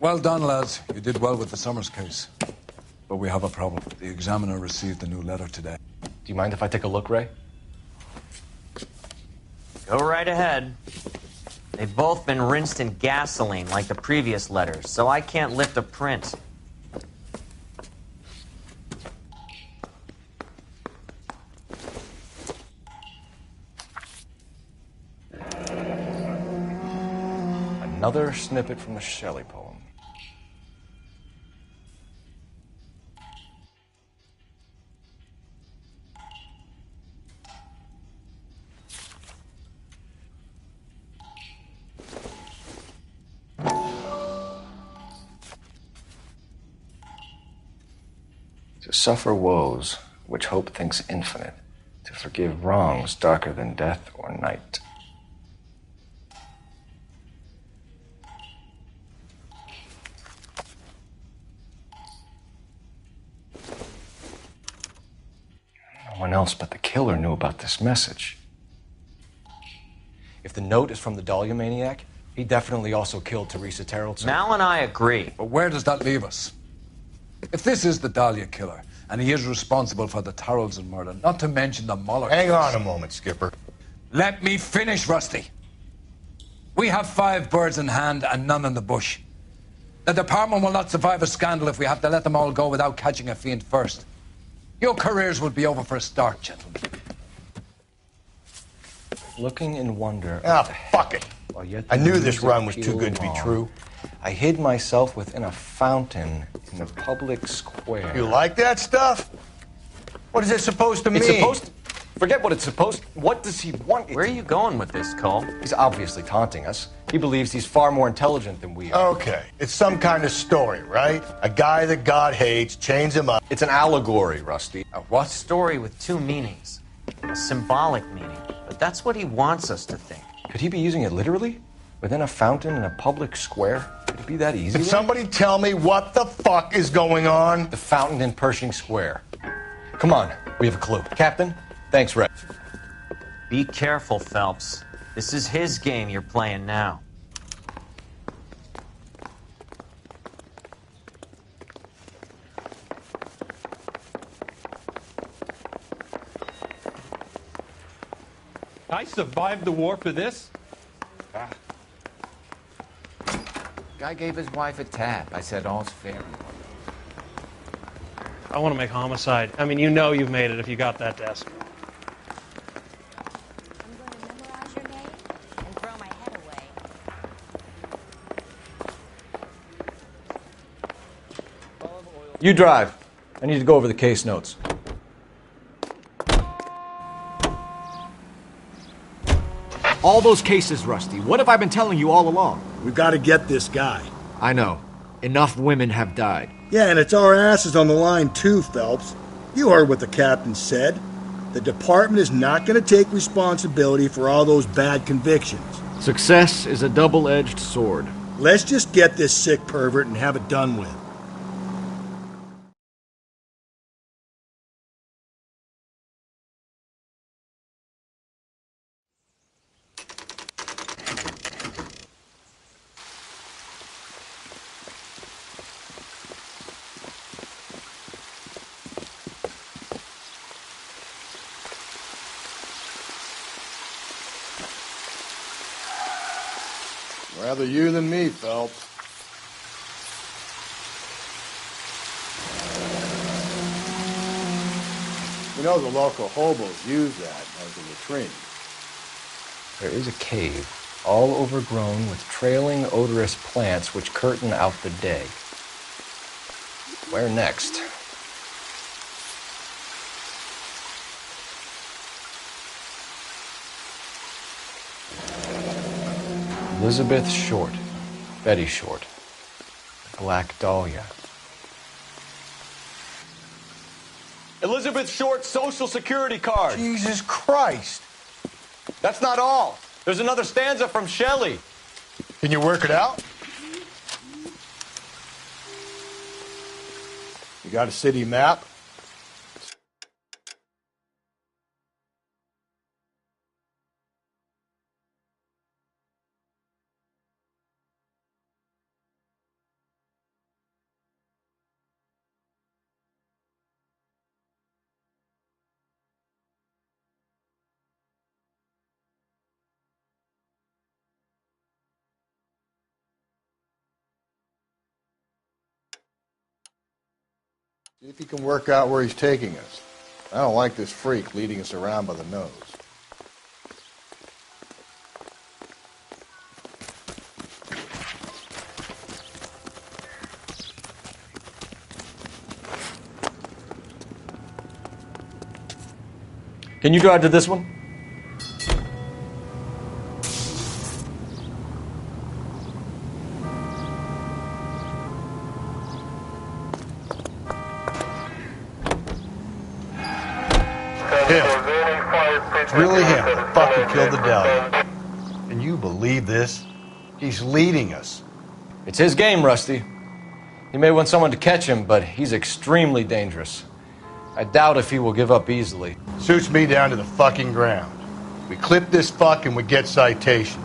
Well done, lads. You did well with the Summers case. But we have a problem. The examiner received a new letter today. Do you mind if I take a look, Ray? Go right ahead. They've both been rinsed in gasoline like the previous letters, so I can't lift a print. Another snippet from the Shelley poem. To suffer woes which hope thinks infinite, to forgive wrongs darker than death or night. No one else but the killer knew about this message. If the note is from the Dahlia maniac, he definitely also killed Teresa Terrellson. Mal and I agree. But where does that leave us? If this is the Dahlia killer, and he is responsible for the Tarrelson murder, not to mention the Muller Hang case. on a moment, Skipper. Let me finish, Rusty. We have 5 birds in hand and none in the bush. The department will not survive a scandal if we have to let them all go without catching a fiend first. Your careers will be over for a start, gentlemen. Looking in wonder. Fuck it. I knew this run was too good to be true. I hid myself within a fountain in the public square. You like that stuff? What is it supposed to mean? It's supposed to... Forget what it's supposed to... What does he want? Where are you going with this, Cole? He's obviously taunting us. He believes he's far more intelligent than we are. Okay, it's some kind of story, right? A guy that God hates, chains him up. It's an allegory, Rusty. A what? Story with 2 meanings. A symbolic meaning. But that's what he wants us to think. Could he be using it literally? Within a fountain in a public square? Could it be that easy? Can somebody tell me what the fuck is going on? The fountain in Pershing Square. Come on, we have a clue. Captain, thanks, Ray. Be careful, Phelps. This is his game you're playing now. I survived the war for this? Guy gave his wife a tap. I said all's fair. I want to make homicide. I mean, you know you've made it if you got that desk. I'm going to memorize your name and throw my head away. You drive. I need to go over the case notes. All those cases, Rusty. What have I been telling you all along? We've got to get this guy. I know. Enough women have died. Yeah, and it's our asses on the line too, Phelps. You heard what the captain said. The department is not going to take responsibility for all those bad convictions. Success is a double-edged sword. Let's just get this sick pervert and have it done with. Rather you than me, Phelps. You know the local hobos use that as a latrine. There is a cave, all overgrown with trailing, odorous plants which curtain out the day. Where next? Elizabeth Short, Betty Short, Black Dahlia. Elizabeth Short's Social Security card. Jesus Christ. That's not all. There's another stanza from Shelley. Can you work it out? You got a city map? See if he can work out where he's taking us. I don't like this freak leading us around by the nose. Can you drive to this one? Him. It's really him that fucking killed the deli. Can you believe this? He's leading us. It's his game, Rusty. He may want someone to catch him, but he's extremely dangerous. I doubt if he will give up easily. Suits me down to the fucking ground. We clip this fuck and we get citations.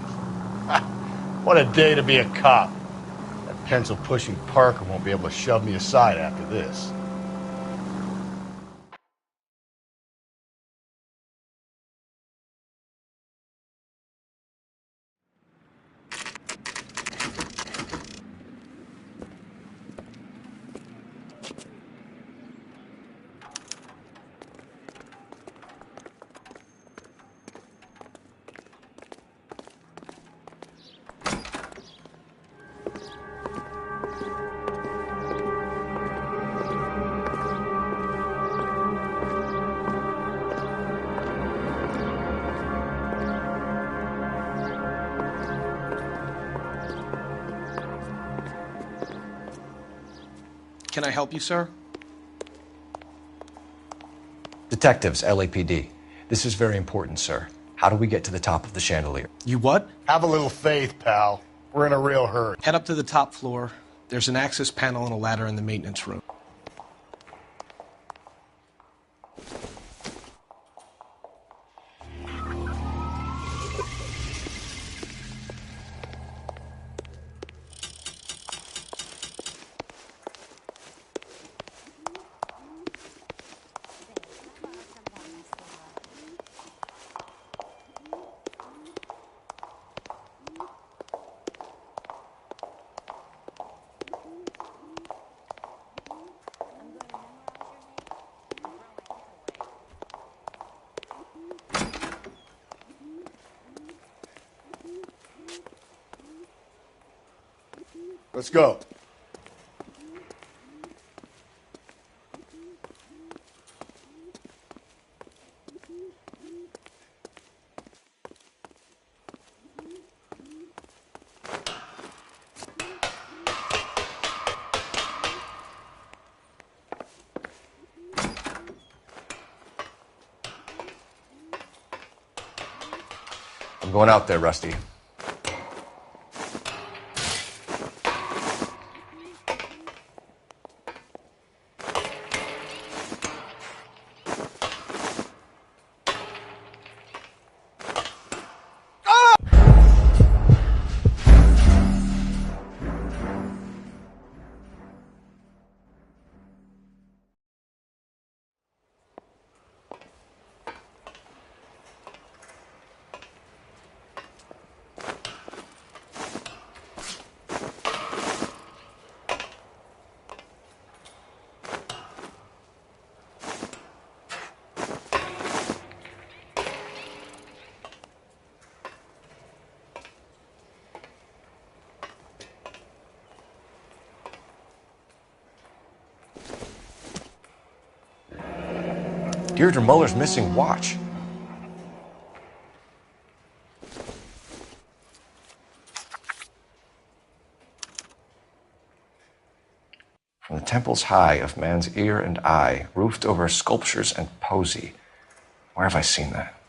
What a day to be a cop. That pencil-pushing Parker won't be able to shove me aside after this. Can I help you, sir? Detectives, LAPD. This is very important, sir. How do we get to the top of the chandelier? You what? Have a little faith, pal. We're in a real hurry. Head up to the top floor. There's an access panel and a ladder in the maintenance room. Let's go. I'm going out there, Rusty. Deirdre Muller's missing watch. From the temples high of man's ear and eye, roofed over sculptures and poesy. Where have I seen that?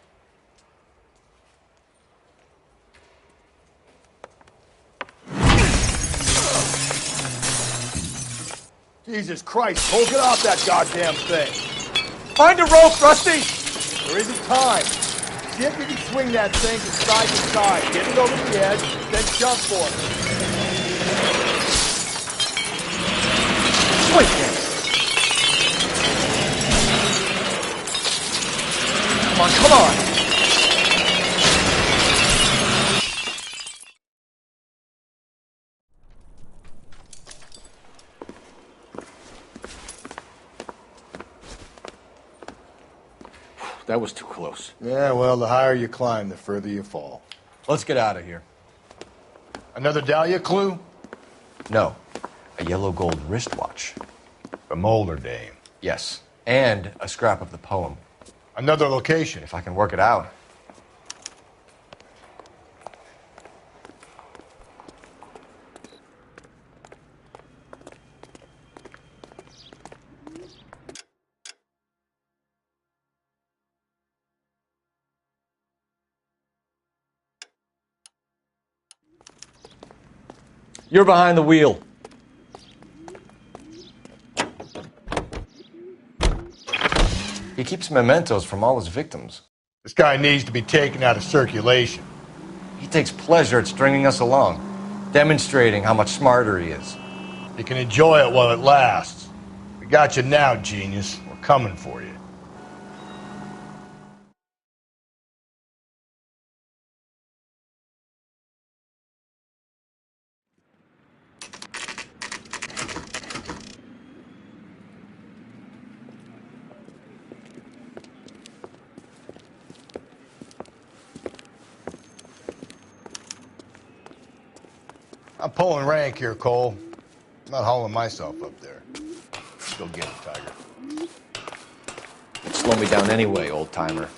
Jesus Christ, Cole, get off that goddamn thing. Find a rope, Rusty! There isn't time. See if you can swing that thing from side to side. Get it over the edge, then jump for it. Wait there. Come on. that was too close. Yeah, well, the higher you climb, the further you fall. Let's get out of here. Another Dahlia clue? No, a yellow gold wristwatch. The Molder Dame. Yes, and a scrap of the poem. Another location. If I can work it out. You're behind the wheel. He keeps mementos from all his victims. This guy needs to be taken out of circulation. He takes pleasure at stringing us along, demonstrating how much smarter he is. You can enjoy it while it lasts. We got you now, genius. We're coming for you. I'm pulling rank here, Cole. I'm not hauling myself up there. Go get it, Tiger. You'd slow me down anyway, old-timer.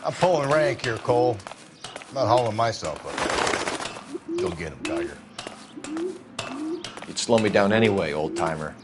I'm pulling rank here, Cole. I'm not hauling myself up there. Go get him, Tiger. You'd slow me down anyway, old-timer.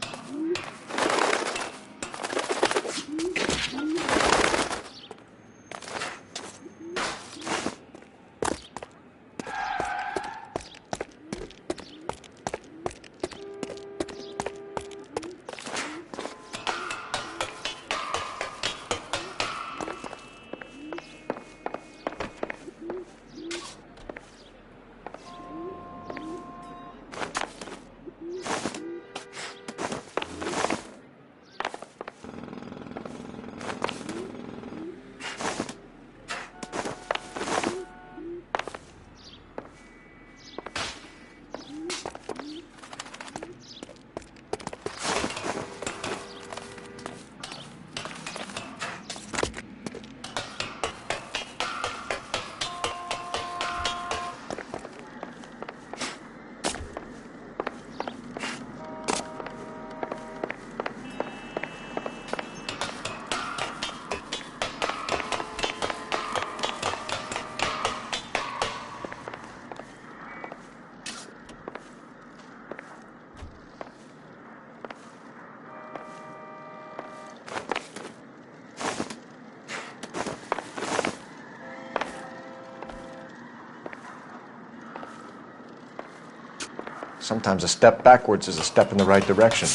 Sometimes a step backwards is a step in the right direction.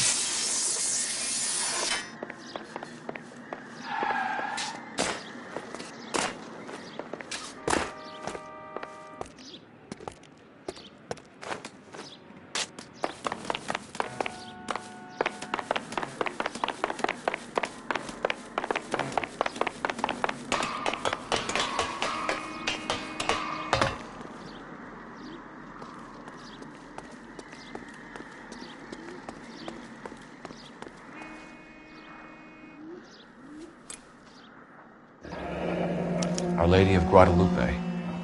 Our Lady of Guadalupe,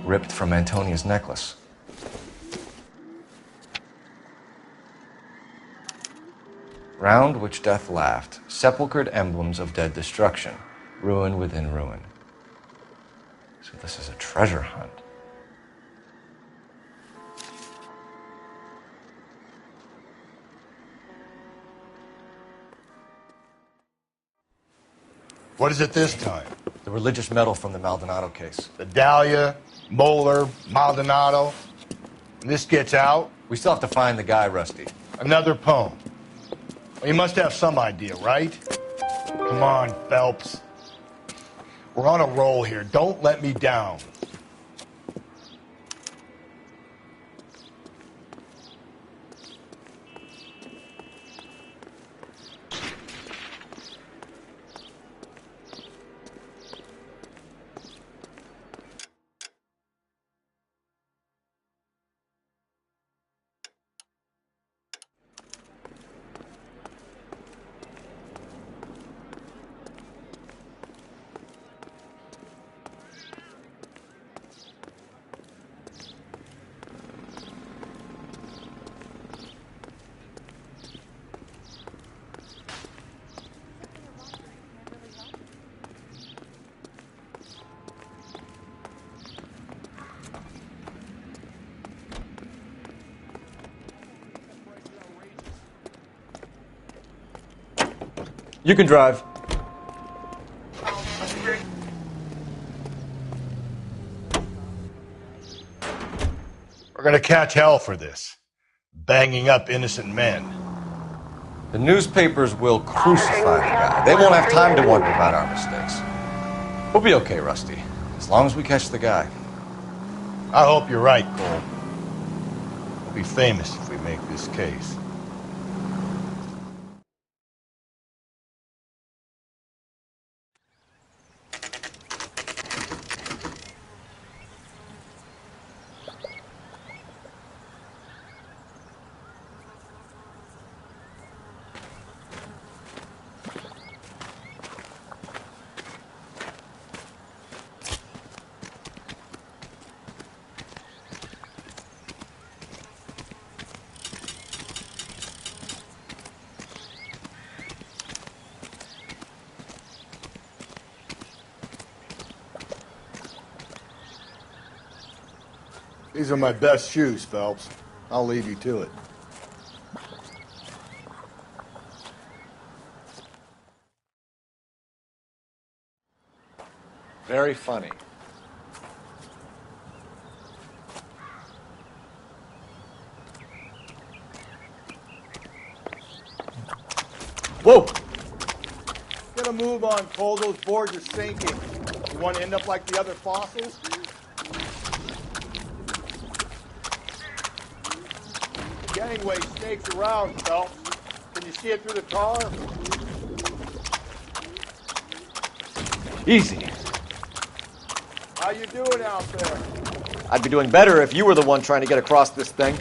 ripped from Antonia's necklace. Round which death laughed, sepulchred emblems of dead destruction, ruin within ruin. So this is a treasure hunt. What is it this time? The religious medal from the Maldonado case. The Dahlia, Moeller, Maldonado. And this gets out? We still have to find the guy, Rusty. Another poem. Well, you must have some idea, right? Come on, Phelps. We're on a roll here. Don't let me down. You can drive. We're gonna catch hell for this. Banging up innocent men. The newspapers will crucify the guy. They won't have time to wonder about our mistakes. We'll be okay, Rusty, as long as we catch the guy. I hope you're right, Cole. We'll be famous if we make this case. These are my best shoes, Phelps. I'll leave you to it. Very funny. Whoa! Get a move on, Cole. Those boards are sinking. You want to end up like the other fossils? Gangway snakes around, Phelps. Can you see it through the tar? Easy. How you doing out there? I'd be doing better if you were the one trying to get across this thing.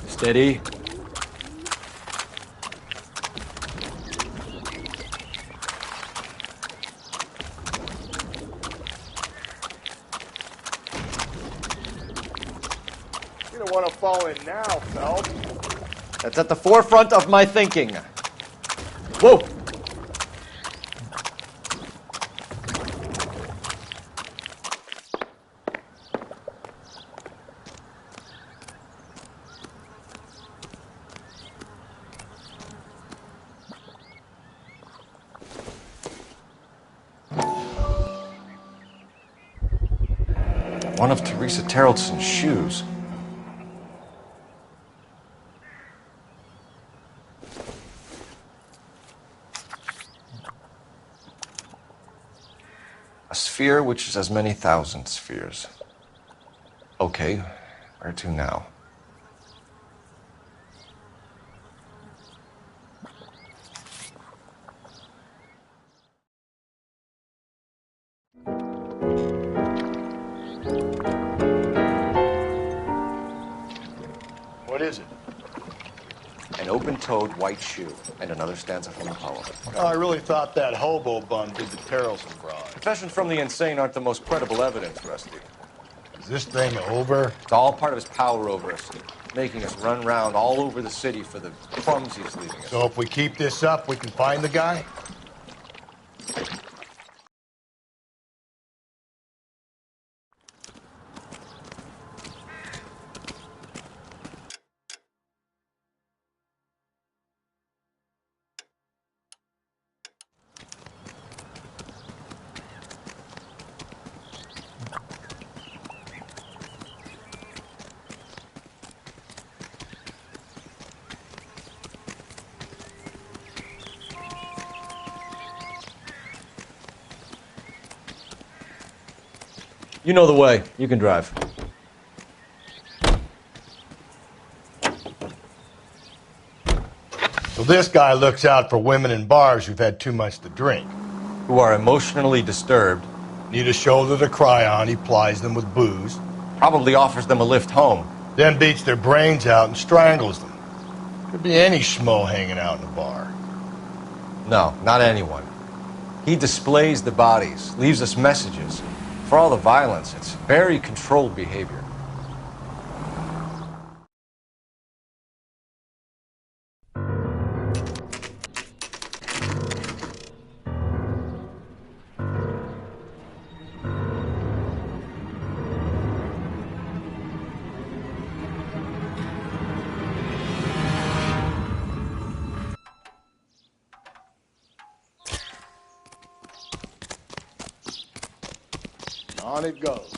Steady. You don't want to fall in now, Phelps. That's at the forefront of my thinking. Whoa! One of Teresa Terreldson's shoes. A sphere which is as many thousand spheres. Okay, where to now? an open-toed white shoe, and another stanza from the poem. Oh, I really thought that hobo bum did the Terrelson broad. Confessions from the insane aren't the most credible evidence, Rusty. Is this thing over? It's all part of his power over us, making us run round all over the city for the crumbs he's leaving us. So if we keep this up, we can find the guy? You know the way. You can drive. So this guy looks out for women in bars who've had too much to drink. Who are emotionally disturbed. Need a shoulder to cry on, he plies them with booze. Probably offers them a lift home. Then beats their brains out and strangles them. Could be any schmo hanging out in a bar. No, not anyone. He displays the bodies, leaves us messages. For all the violence, it's very controlled behavior. On it goes.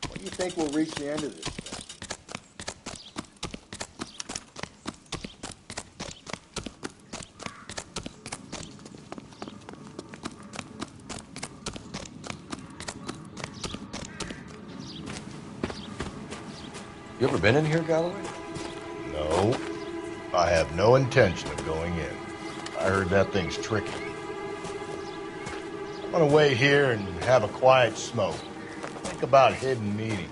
When do you think we'll reach the end of this thing? You ever been in here, Galloway? No. I have no intention of going in. I heard that thing's tricky. I'm gonna wait here and have a quiet smoke. Think about hidden meetings.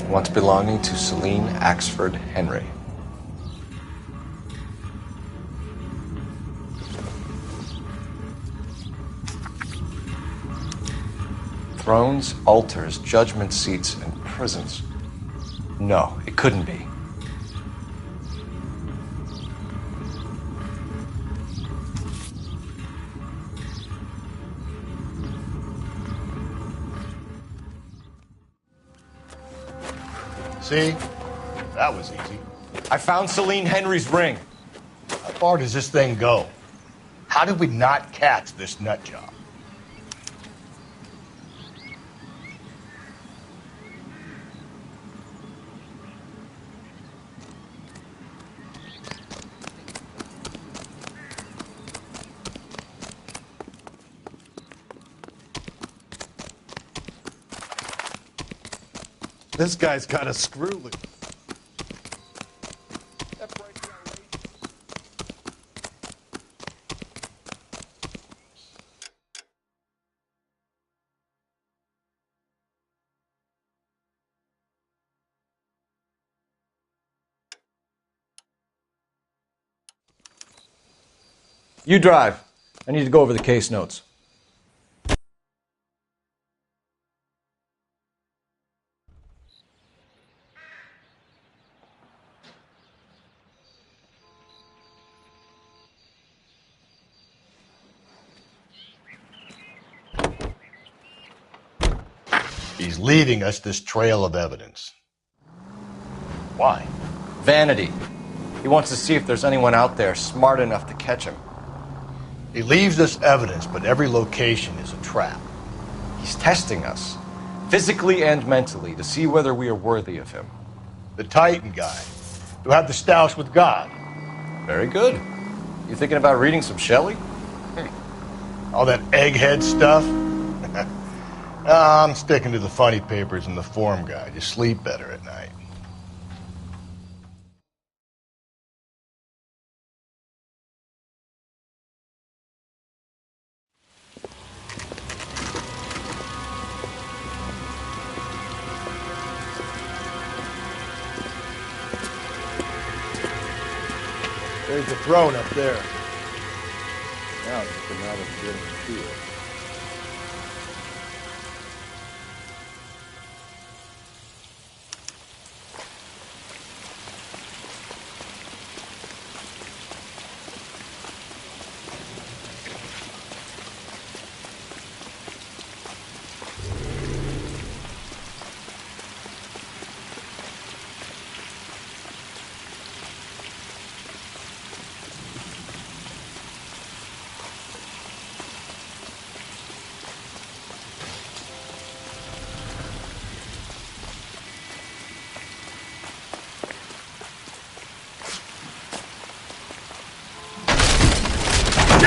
Once belonging to Celine Axford Henry. Thrones, altars, judgment seats, and prisons. No, it couldn't be. See? That was easy. I found Celine Henry's ring. How far does this thing go? How did we not catch this nut job? This guy's got a screw loose. You drive. I need to go over the case notes. He's leaving us this trail of evidence. Why? Vanity. He wants to see if there's anyone out there smart enough to catch him. He leaves us evidence, but every location is a trap. He's testing us, physically and mentally, to see whether we are worthy of him. The Titan guy, who had the stoush with God. Very good. You thinking about reading some Shelley? All that egghead stuff? I'm sticking to the funny papers and the form guide. You sleep better at night. There's the throne up there. Now it's just a matter of getting to it.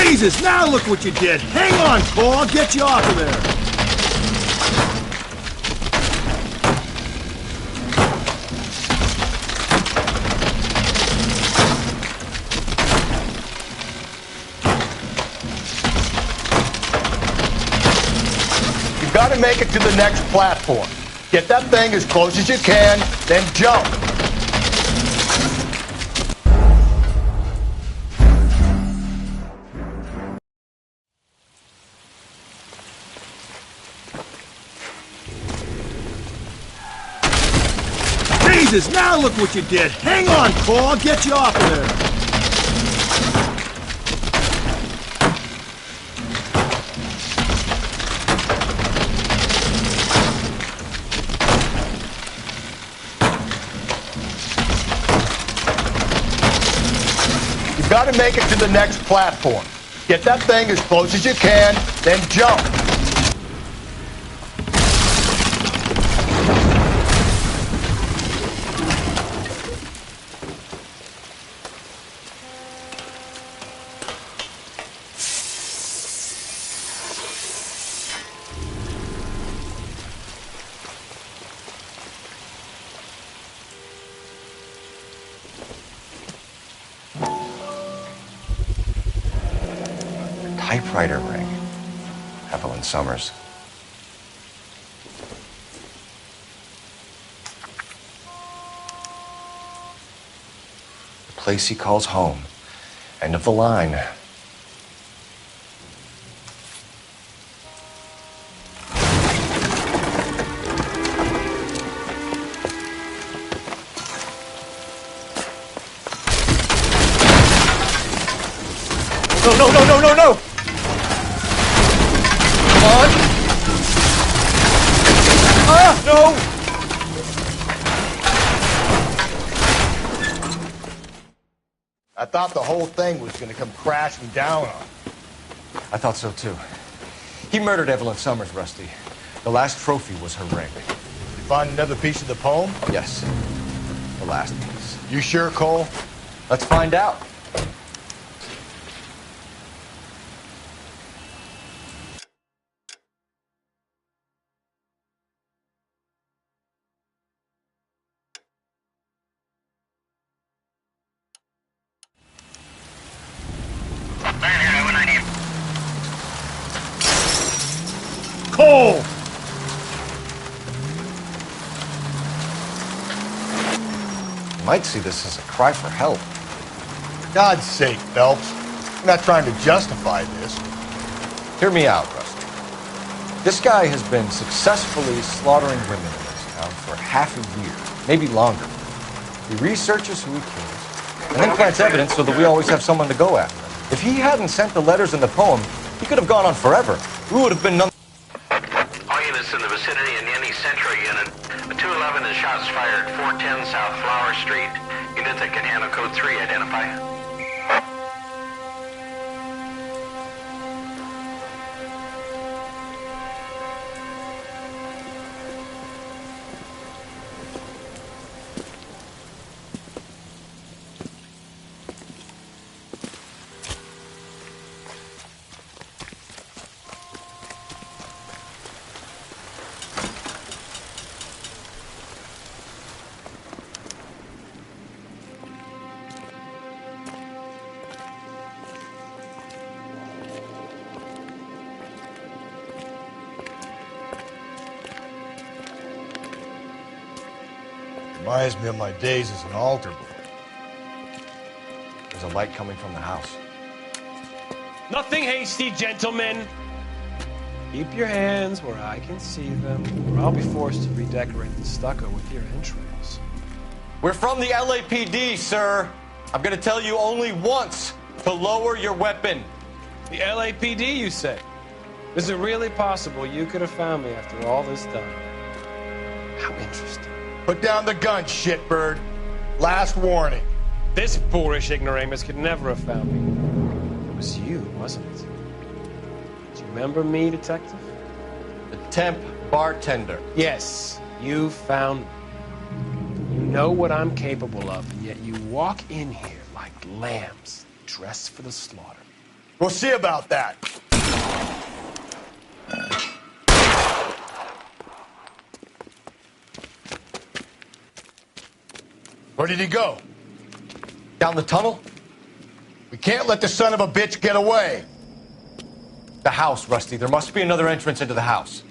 Jesus, now look what you did! Hang on, Cole, I'll get you off of there! You've got to make it to the next platform. Get that thing as close as you can, then jump. Jesus, now look what you did! Hang on, Cole, I'll get you off of there! You've got to make it to the next platform. Get that thing as close as you can, then jump. Typewriter ring. Evelyn Summers. The place he calls home. End of the line. No! Come on! Ah, no! I thought the whole thing was going to come crashing down on him. I thought so too. He murdered Evelyn Summers, Rusty. The last trophy was her ring. You find another piece of the poem? Yes. The last piece. You sure, Cole? Let's find out. Cole! You might see this as a cry for help. For God's sake, Phelps. I'm not trying to justify this. Hear me out, Rusty. This guy has been successfully slaughtering women in this town for half a year, maybe longer. He researches who he kills, and then plants evidence so that we always have someone to go after. If he hadn't sent the letters and the poem, he could have gone on forever. We would have been none. All units in the vicinity in any Central unit. A 211 is shots fired, 410 South Flower Street. Units that can handle code 3, identify. Reminds me of my days as an altar boy. There's a light coming from the house. Nothing hasty, gentlemen. Keep your hands where I can see them, or I'll be forced to redecorate the stucco with your entrails. We're from the LAPD, sir. I'm gonna tell you only once to lower your weapon. The LAPD, you say? Is it really possible you could have found me after all this time? How interesting. Put down the gun, shitbird. Last warning. This boorish ignoramus could never have found me. It was you, wasn't it? Do you remember me, detective? The temp bartender. Yes, you found me. You know what I'm capable of, and yet you walk in here like lambs dressed for the slaughter. We'll see about that. Where did he go? Down the tunnel? We can't let the son of a bitch get away. The house, Rusty. There must be another entrance into the house.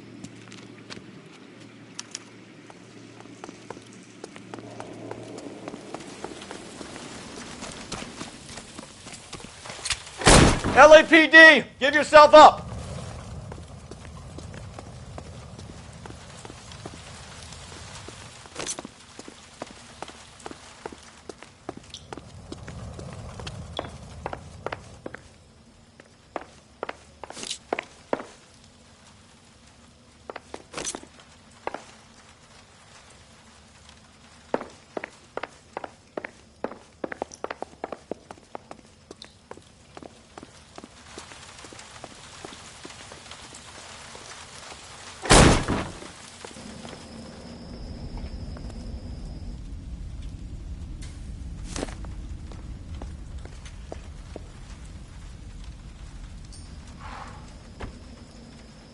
LAPD, give yourself up.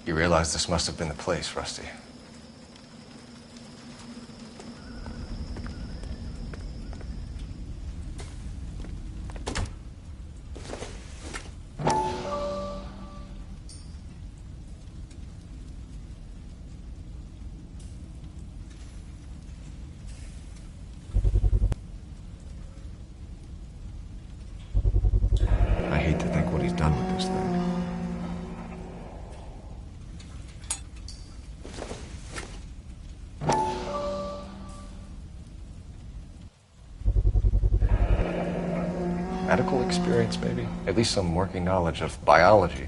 You realize this must have been the place, Rusty. I hate to think what he's done with this thing. Medical experience, maybe? At least some working knowledge of biology.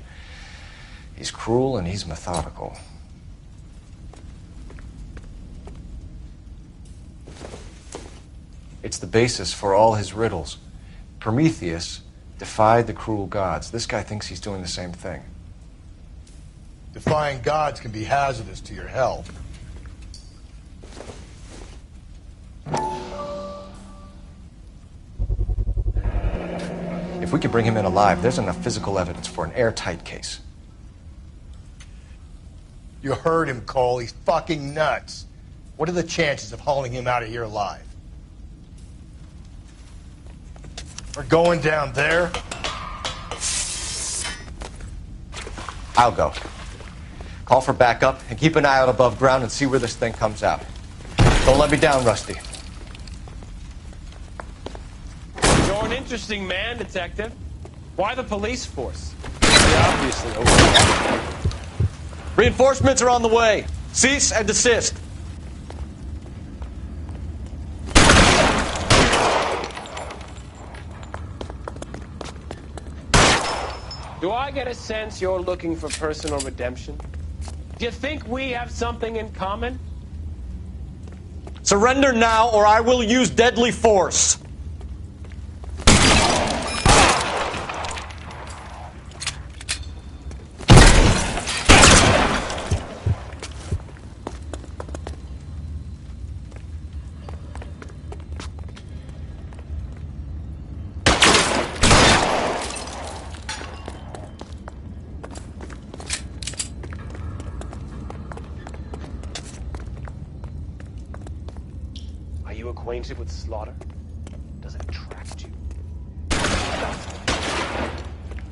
He's cruel and he's methodical. It's the basis for all his riddles. Prometheus defied the cruel gods. This guy thinks he's doing the same thing. Defying gods can be hazardous to your health. If we could bring him in alive, there's enough physical evidence for an airtight case. You heard him, Cole. He's fucking nuts. What are the chances of hauling him out of here alive? We're going down there. I'll go. Call for backup and keep an eye out above ground and see where this thing comes out. Don't let me down, Rusty. You're an interesting man, detective. Why the police force? They obviously overwhelmed. Reinforcements are on the way. Cease and desist. Do I get a sense you're looking for personal redemption? Do you think we have something in common? Surrender now, or I will use deadly force. Are you acquainted with slaughter? Does it attract you?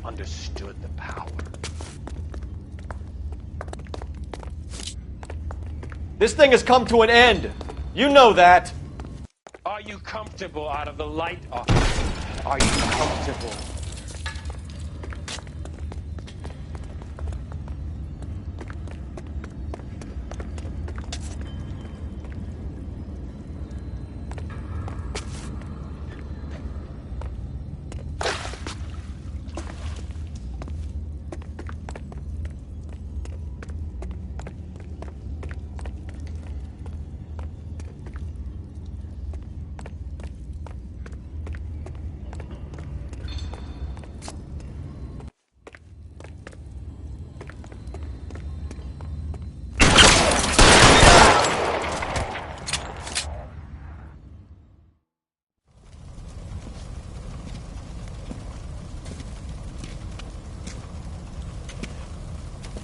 Understood the power. This thing has come to an end. You know that. Are you comfortable out of the light, officer? Are you comfortable?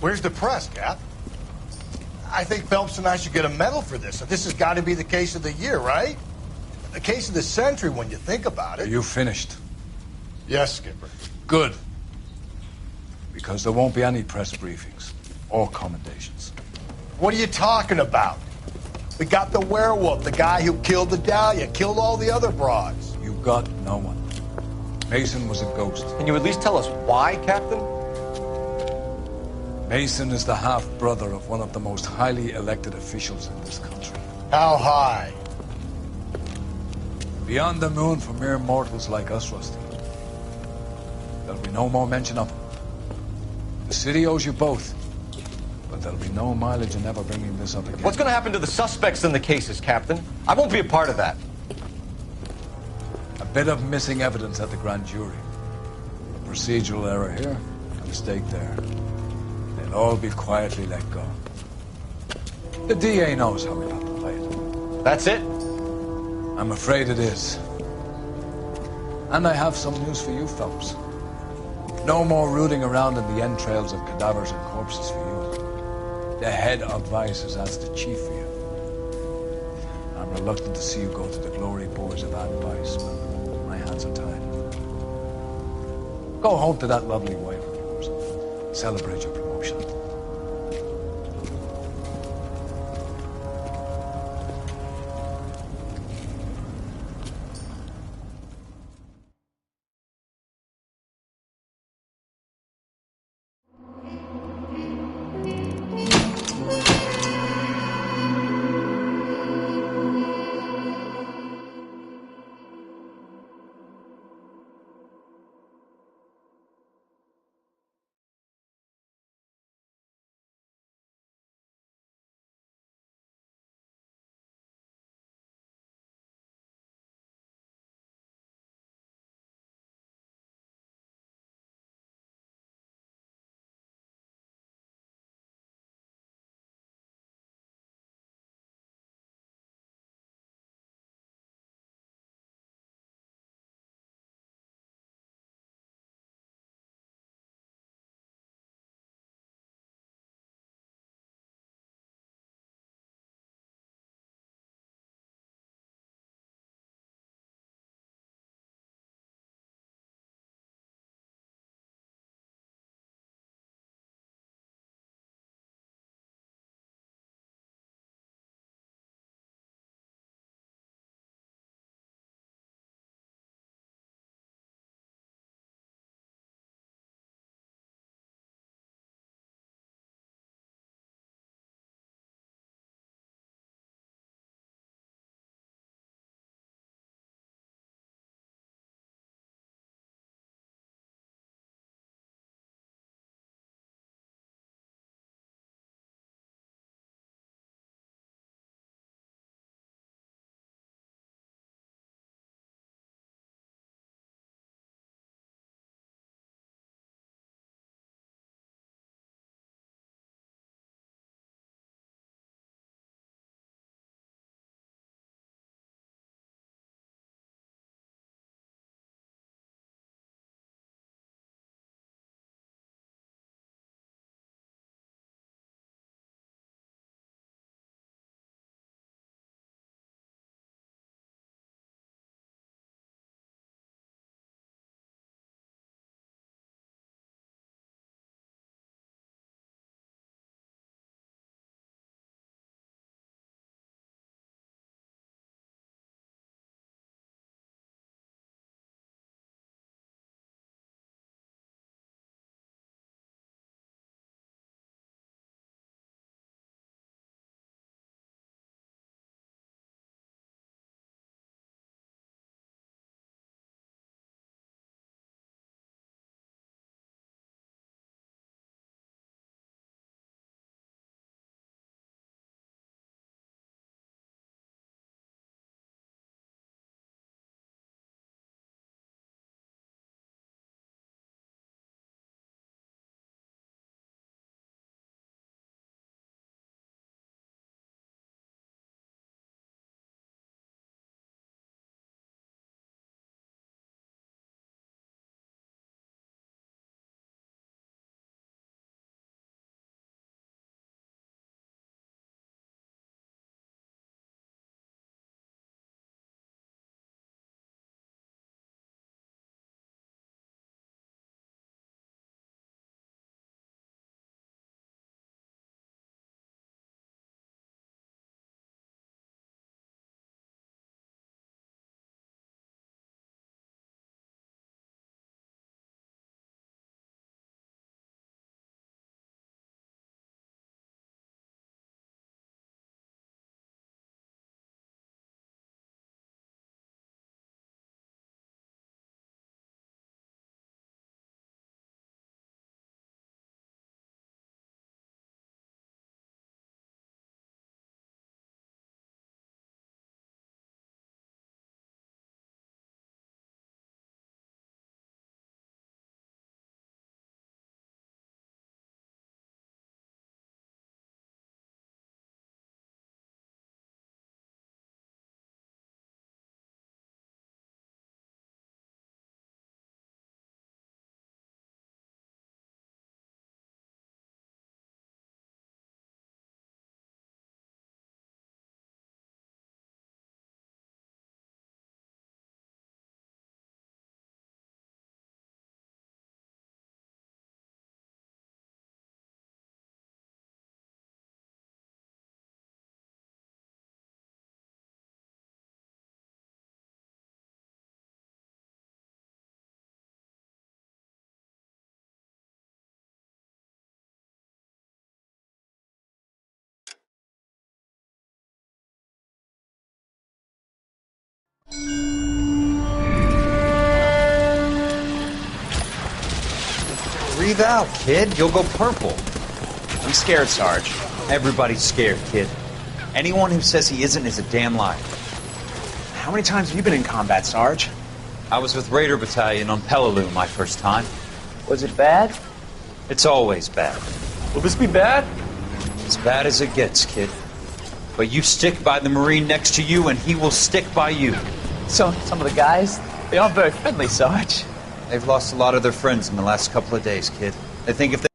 Where's the press, Cap? I think Phelps and I should get a medal for this. This has got to be the case of the year, right? The case of the century when you think about it. Are you finished? Yes, Skipper. Good. Because there won't be any press briefings or commendations. What are you talking about? We got the werewolf, the guy who killed the Dahlia, killed all the other broads. You got no one. Mason was a ghost. Can you at least tell us why, Captain? Mason is the half-brother of one of the most highly elected officials in this country. How high? Beyond the moon for mere mortals like us, Rusty. There'll be no more mention of him. The city owes you both. But there'll be no mileage in ever bringing this up again. What's going to happen to the suspects in the cases, Captain? I won't be a part of that. A bit of missing evidence at the grand jury. A procedural error here, a mistake there. They'll all be quietly let go. The DA knows how we have to play it. That's it? I'm afraid it is. And I have some news for you, Phelps. No more rooting around in the entrails of cadavers and corpses for you. The head of Vice has asked the chief for you. I'm reluctant to see you go to the glory boards of advice, but my hands are tied. Go home to that lovely wife of yours. Celebrate your promotion. Breathe out, kid. You'll go purple. I'm scared, Sarge. Everybody's scared, kid. Anyone who says he isn't is a damn liar. How many times have you been in combat, Sarge? I was with Raider Battalion on Peleliu my first time. Was it bad? It's always bad. Will this be bad? As bad as it gets, kid. But you stick by the Marine next to you, and he will stick by you. So, some of the guys, they aren't very friendly, Sarge. They've lost a lot of their friends in the last couple of days, kid. They think if they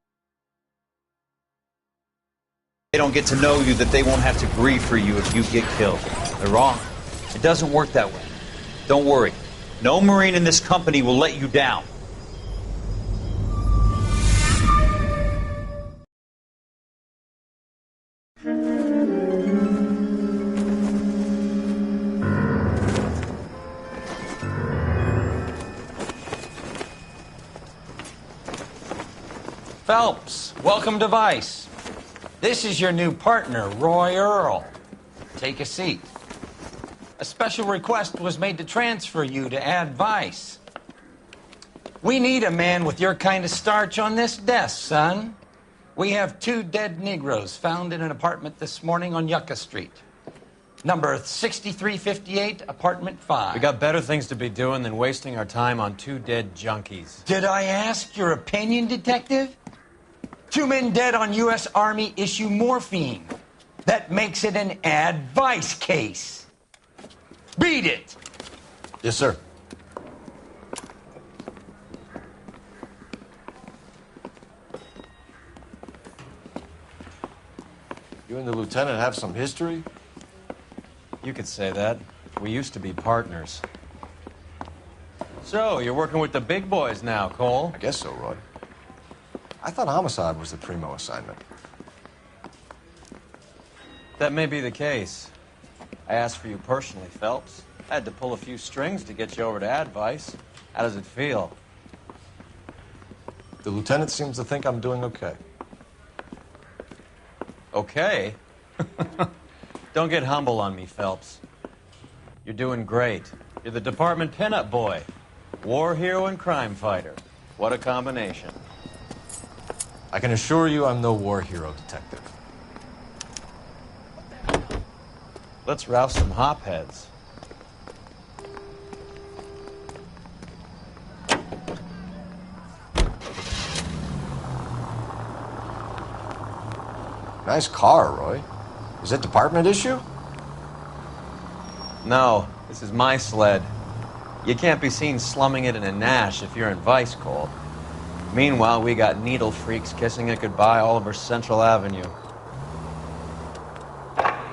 don't get to know you, that they won't have to grieve for you if you get killed. They're wrong. It doesn't work that way. Don't worry. No Marine in this company will let you down. Phelps, welcome to Vice. This is your new partner, Roy Earl. Take a seat. A special request was made to transfer you to Ad Vice. We need a man with your kind of starch on this desk, son. We have 2 dead Negroes found in an apartment this morning on Yucca Street. Number 6358, apartment 5. We got better things to be doing than wasting our time on 2 dead junkies. Did I ask your opinion, detective? 2 men dead on U.S. Army issue morphine. That makes it an Ad Vice case. Read it. Yes, sir. You and the lieutenant have some history? You could say that. We used to be partners. So, you're working with the big boys now, Cole? I guess so, Roy. I thought homicide was the primo assignment. That may be the case. I asked for you personally, Phelps. I had to pull a few strings to get you over to Advice. How does it feel? The lieutenant seems to think I'm doing okay. Okay? Don't get humble on me, Phelps. You're doing great. You're the department pinup boy. War hero and crime fighter. What a combination. I can assure you I'm no war hero, detective. Let's rouse some hopheads. Nice car, Roy. Is it department issue? No, this is my sled. You can't be seen slumming it in a Nash if you're in Vice, Cole. Meanwhile, we got needle freaks kissing it goodbye all over Central Avenue.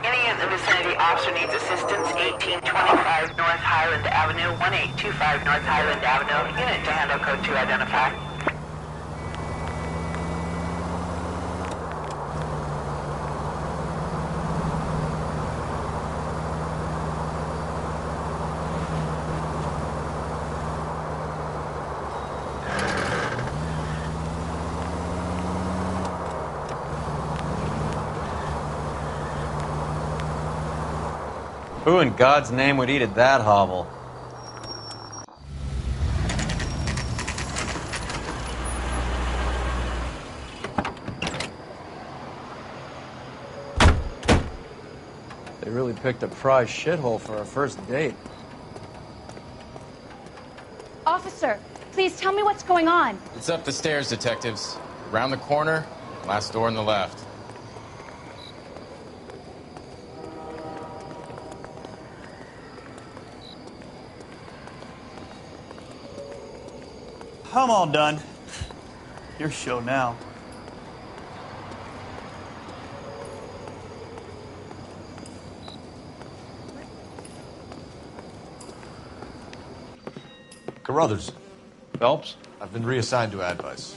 Any in the vicinity officer needs assistance, 1825 North Highland Avenue, 1825 North Highland Avenue. Unit to handle code 2 identify. Who in God's name would eat at that hovel? They really picked a prize shithole for our first date. Officer, please tell me what's going on. It's up the stairs, detectives. Around the corner, last door on the left. I'm all done. Your show now. Carruthers. Phelps? I've been reassigned to Advice.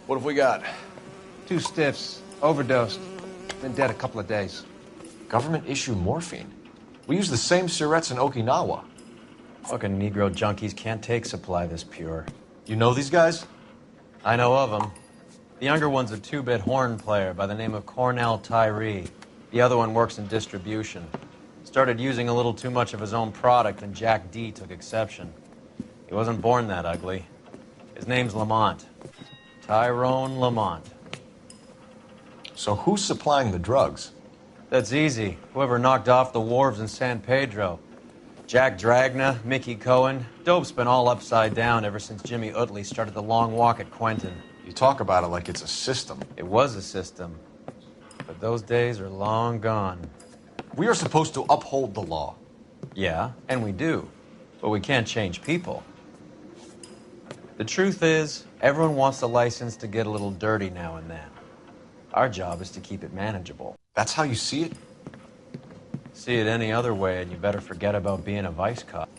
What have we got? 2 stiffs. Overdosed. Been dead a couple of days. Government issue morphine. We use the same syrettes in Okinawa. Fucking Negro junkies can't take supply this pure. You know these guys? I know of them. The younger one's a 2-bit horn player by the name of Cornell Tyree. The other one works in distribution. Started using a little too much of his own product, and Jack D took exception. He wasn't born that ugly. His name's Lamont. Tyrone Lamont. So who's supplying the drugs? That's easy. Whoever knocked off the wharves in San Pedro. Jack Dragna, Mickey Cohen. Dope's been all upside down ever since Jimmy Utley started the long walk at Quentin. You talk about it like it's a system. It was a system. But those days are long gone. We are supposed to uphold the law. Yeah, and we do. But we can't change people. The truth is, everyone wants the license to get a little dirty now and then. Our job is to keep it manageable. That's how you see it? See it any other way, and you better forget about being a vice cop.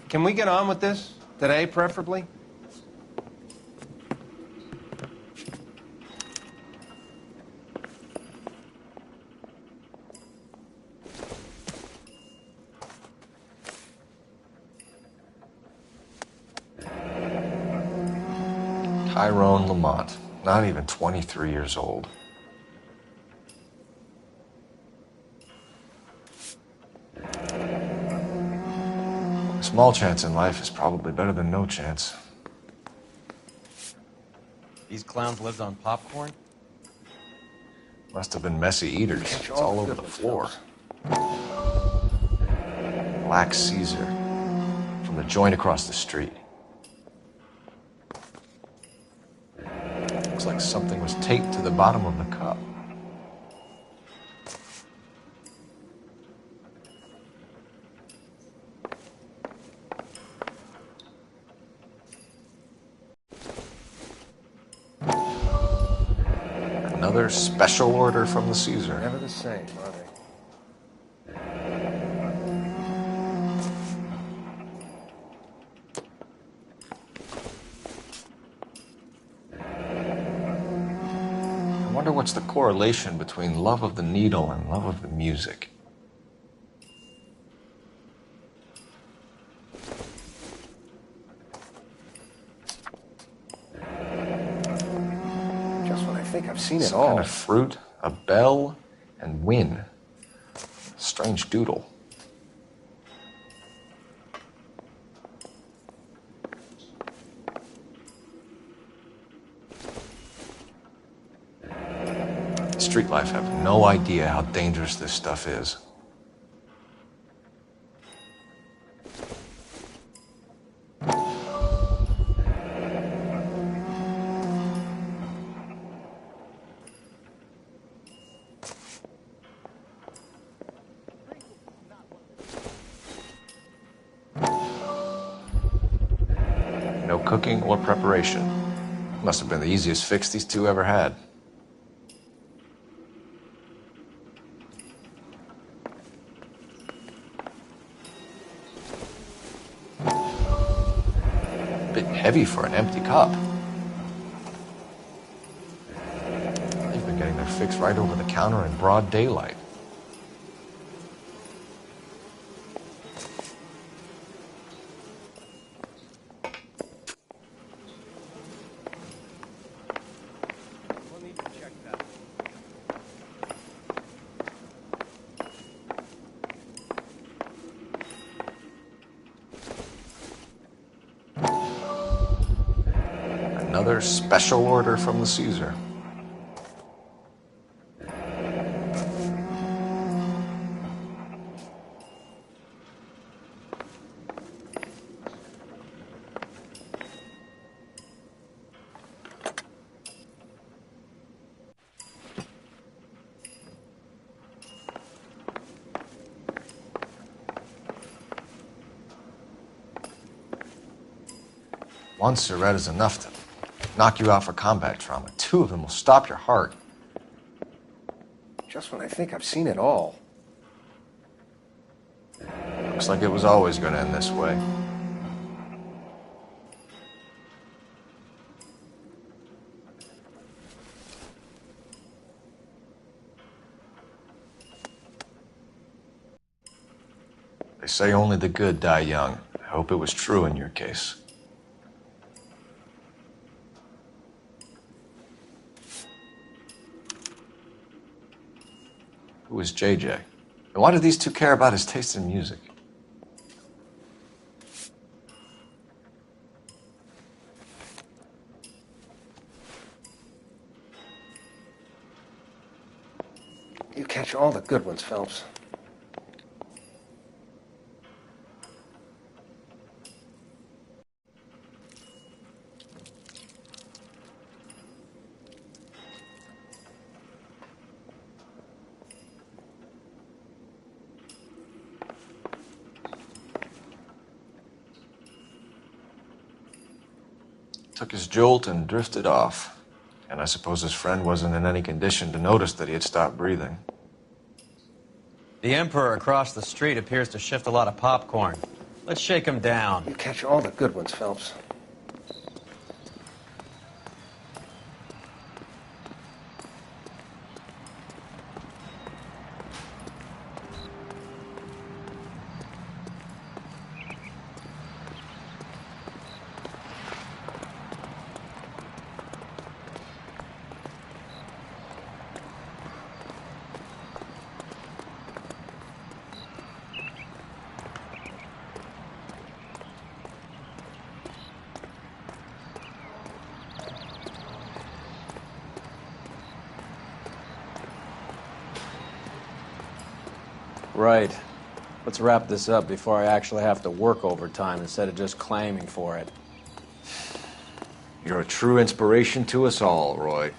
Can we get on with this? Today, preferably? Tyrone Lamont, not even 23 years old. A small chance in life is probably better than no chance. These clowns lived on popcorn? Must have been messy eaters. It's all over the floor. Black Caesar from the joint across the street. Looks like something was taped to the bottom of the cup. Another special order from the Caesar. Never the same, are they? I wonder what's the correlation between love of the needle and love of the music. Just when I think I've seen it Some all. kind of fruit, a bell, and win. Strange doodle. Street life have no idea how dangerous this stuff is. No cooking or preparation. Must have been the easiest fix these two ever had. Bit heavy for an empty cup. They've been getting their fix right over the counter in broad daylight. We'll need to check that. Another special order from the Caesar. One cigarette is enough to knock you out for combat trauma. Two of them will stop your heart. Just when I think I've seen it all. Looks like it was always going to end this way. They say only the good die young. I hope it was true in your case. Who is JJ? And why do these two care about his taste in music? catch all the good ones, Phelps. Took his jolt and drifted off. And I suppose his friend wasn't in any condition to notice that he had stopped breathing. The Emperor across the street appears to shift a lot of popcorn. Let's shake him down. You catch all the good ones, Phelps. Right. Let's wrap this up before I actually have to work overtime instead of just claiming for it. You're a true inspiration to us all, Roy.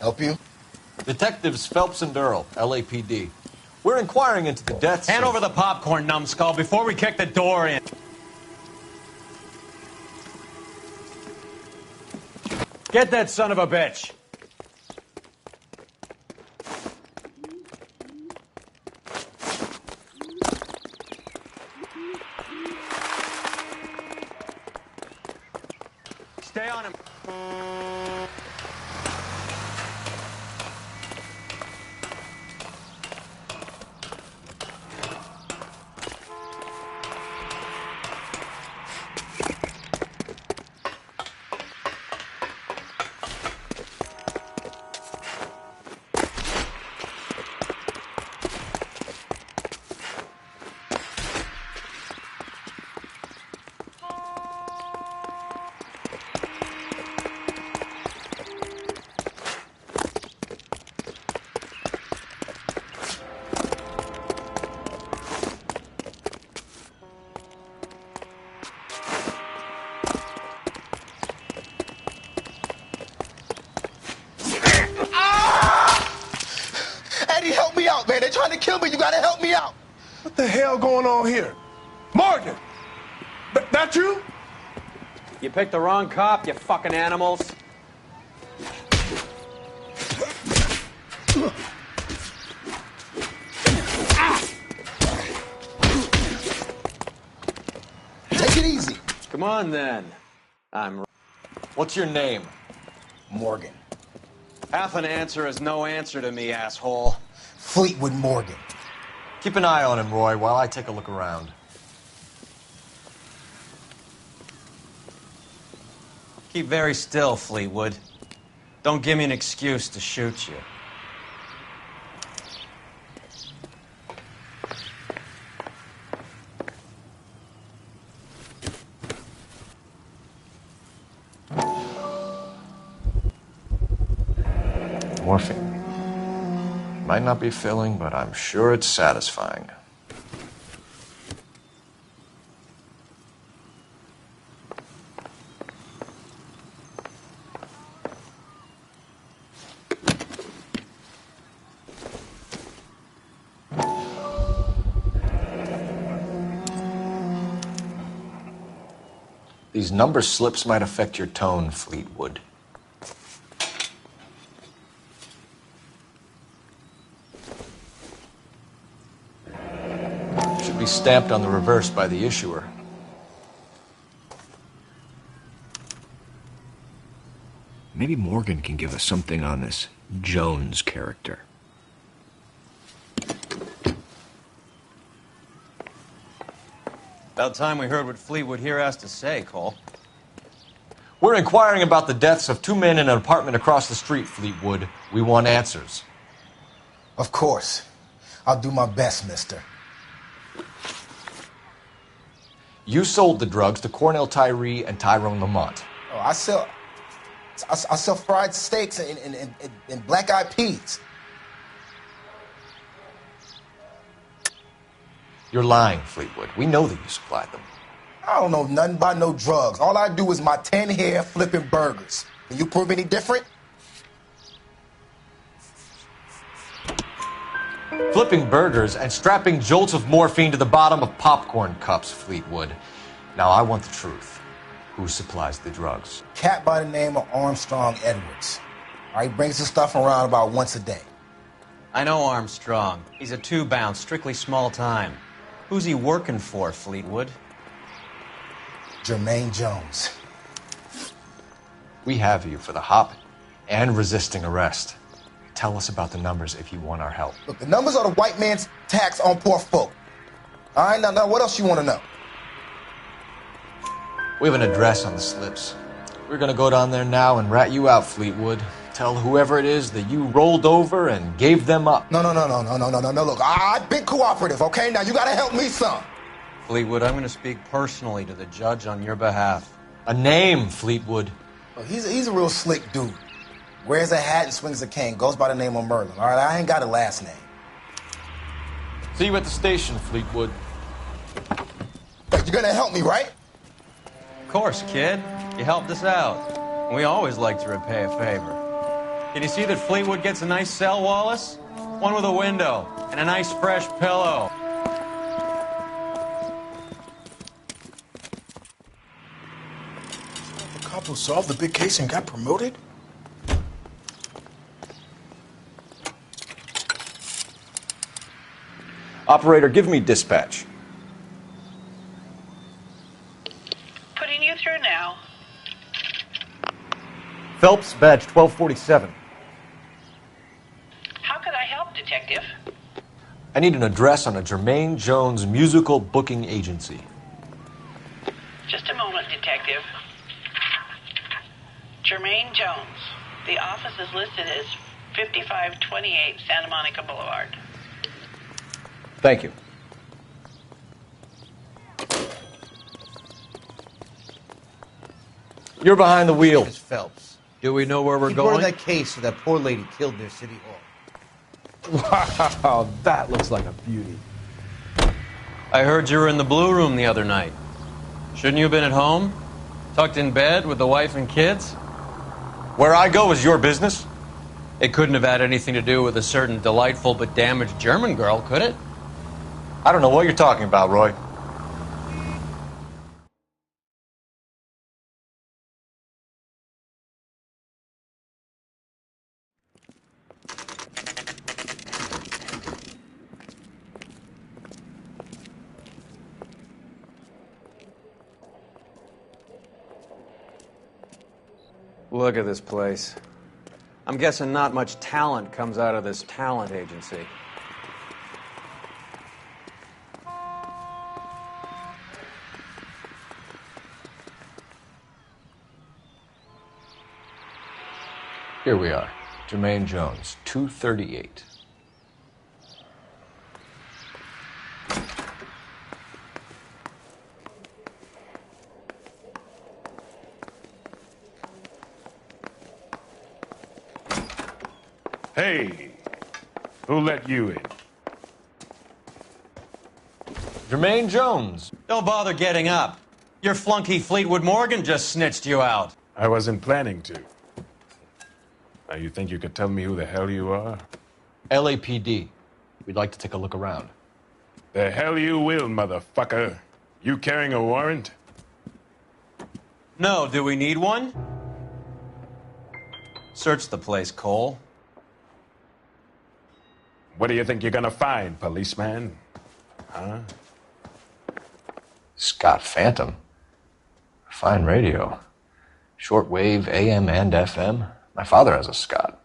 Help you? Detectives Phelps and Earl, LAPD. We're inquiring into the deaths Hand of... over the popcorn, numbskull, before we kick the door in. Get that son of a bitch! Stay on him. Eddie, help me out, man. They're trying to kill me. You gotta help me out. What the hell going on here? Morgan! That you? You picked the wrong cop, you fucking animals. Take it easy. Come on, then. I'm... What's your name? Morgan. Half an answer is no answer to me, asshole. Fleetwood Morgan. Keep an eye on him, Roy, while I take a look around. Keep very still, Fleetwood. Don't give me an excuse to shoot you. Morphine. Might not be filling, but I'm sure it's satisfying. These number slips might affect your tone, Fleetwood. Should be stamped on the reverse by the issuer. Maybe Morgan can give us something on this Jones character. About time we heard what Fleetwood here has to say, Cole. We're inquiring about the deaths of two men in an apartment across the street, Fleetwood. We want answers. Of course. I'll do my best, mister. You sold the drugs to Cornell Tyree and Tyrone Lamont. Oh, I sell fried steaks and black-eyed peas. You're lying, Fleetwood. We know that you supplied them. I don't know nothing about no drugs. All I do is my 10 hair flipping burgers. Can you prove any different? Flipping burgers and strapping jolts of morphine to the bottom of popcorn cups, Fleetwood. Now I want the truth. Who supplies the drugs? Cat by the name of Armstrong Edwards. All right, brings the stuff around about once a day. I know Armstrong. He's a two-bounce, strictly small time. Who's he working for, Fleetwood? Jermaine Jones. We have you for the hop and resisting arrest. Tell us about the numbers if you want our help. Look, the numbers are the white man's tax on poor folk. All right, now what else you want to know? We have an address on the slips. We're gonna go down there now and rat you out, Fleetwood. Tell whoever it is that you rolled over and gave them up. No. Look, I've been cooperative, okay? Now you gotta help me some. Fleetwood, I'm gonna speak personally to the judge on your behalf. A name, Fleetwood. Look, he's a real slick dude. Wears a hat and swings a cane. Goes by the name of Merlin. All right, I ain't got a last name. See you at the station, Fleetwood. But you're gonna help me, right? Of course, kid. You helped us out. We always like to repay a favor. Can you see that Fleetwood gets a nice cell, Wallace? One with a window and a nice fresh pillow. The cop who solved the big case and got promoted? Operator, give me dispatch. Putting you through now. Phelps, badge 1247. How could I help, Detective? I need an address on a Jermaine Jones musical booking agency. Just a moment, Detective. Jermaine Jones. The office is listed as 5528 Santa Monica Boulevard. Thank you. You're behind the wheel. Miss Phelps. Do we know where we're He going? brought that case of that poor lady killed near City Hall. Wow, that looks like a beauty. I heard you were in the Blue Room the other night. Shouldn't you have been at home? Tucked in bed with the wife and kids? Where I go is your business? It couldn't have had anything to do with a certain delightful but damaged German girl, could it? I don't know what you're talking about, Roy. Look at this place. I'm guessing not much talent comes out of this talent agency. Here we are. Jermaine Jones, 238. Hey, who let you in? Jermaine Jones. Don't bother getting up. Your flunky Fleetwood Morgan just snitched you out. I wasn't planning to. Now, you think you could tell me who the hell you are? LAPD. We'd like to take a look around. The hell you will, motherfucker. You carrying a warrant? No, do we need one? Search the place, Cole. What do you think you're gonna find, policeman? Huh? Scott Phantom. Fine radio. Shortwave, AM, and FM. My father has a Scott.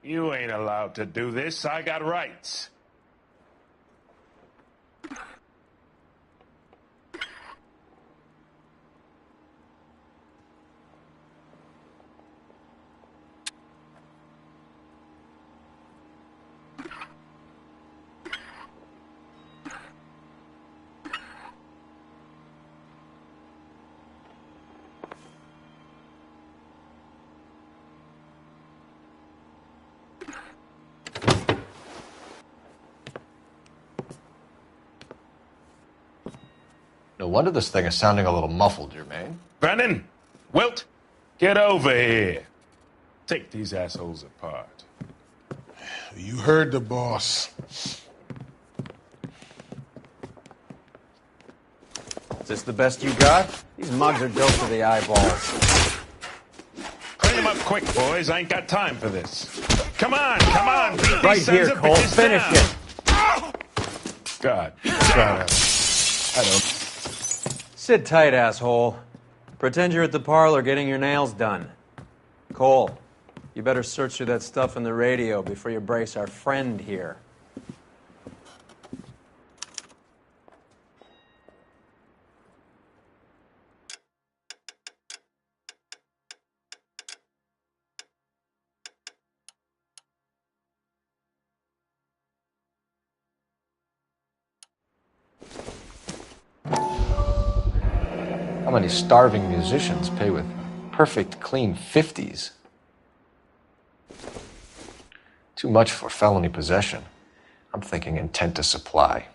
You ain't allowed to do this. I got rights. No wonder this thing is sounding a little muffled, Jermaine. Brennan, Wilt, get over here. Take these assholes apart. You heard the boss. Is this the best you got? These mugs are dope to the eyeballs. Clean them up quick, boys. I ain't got time for this. Come on, come on. Beat these Right sons here, of Cole. bitches Finish down. it. God. I don't... Sit tight, asshole. Pretend you're at the parlor getting your nails done. Cole, you better search through that stuff in the radio before you brace our friend here. How many starving musicians pay with perfect, clean 50s? Too much for felony possession. I'm thinking intent to supply.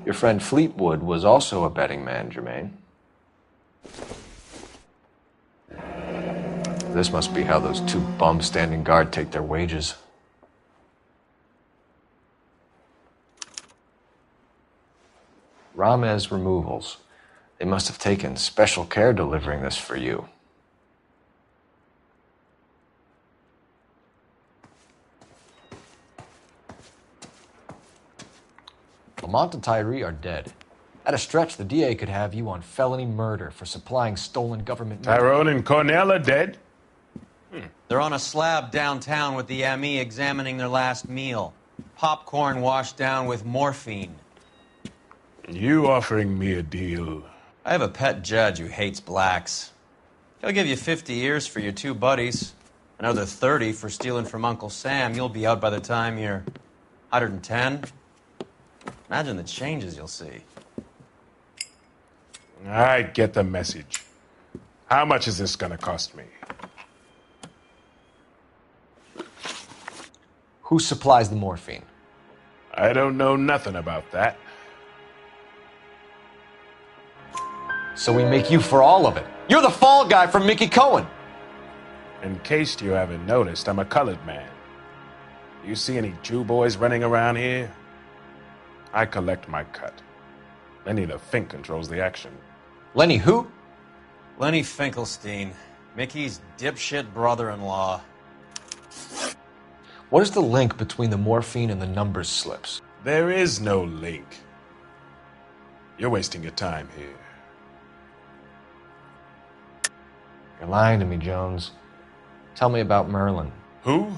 Your friend Fleetwood was also a betting man, Jermaine. This must be how those two bums standing guard take their wages. Ramez Removals. They must have taken special care delivering this for you. Lamont and Tyree are dead. At a stretch, the DA could have you on felony murder for supplying stolen government money. Tyrone and Cornell are dead? They're on a slab downtown with the ME examining their last meal. Popcorn washed down with morphine. You offering me a deal? I have a pet judge who hates blacks. He'll give you 50 years for your two buddies. Another 30 for stealing from Uncle Sam. You'll be out by the time you're 110. Imagine the changes you'll see. I get the message. How much is this gonna cost me? Who supplies the morphine? I don't know nothing about that. So we make you for all of it. You're the fall guy from Mickey Cohen. In case you haven't noticed, I'm a colored man. You see any Jew boys running around here? I collect my cut. Lenny the Fink controls the action. Lenny who? Lenny Finkelstein, Mickey's dipshit brother-in-law. What is the link between the morphine and the numbers slips? There is no link. You're wasting your time here. You're lying to me, Jones. Tell me about Merlin. Who?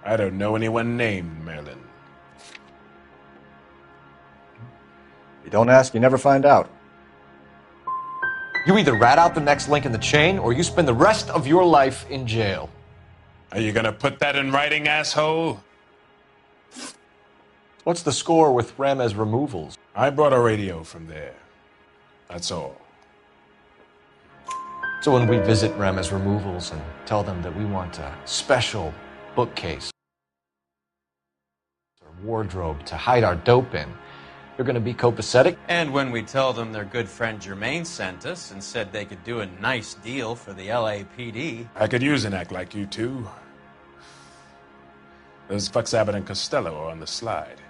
I don't know anyone named Merlin. You don't ask, you never find out. You either rat out the next link in the chain, or you spend the rest of your life in jail. Are you gonna put that in writing, asshole? What's the score with Ramez Removals? I brought a radio from there. That's all. So when we visit Ramez Removals and tell them that we want a special bookcase or wardrobe to hide our dope in, you're going to be copacetic? And when we tell them their good friend Jermaine sent us and said they could do a nice deal for the LAPD. I could use an act like you two. Those fucks Abbott and Costello are on the slide.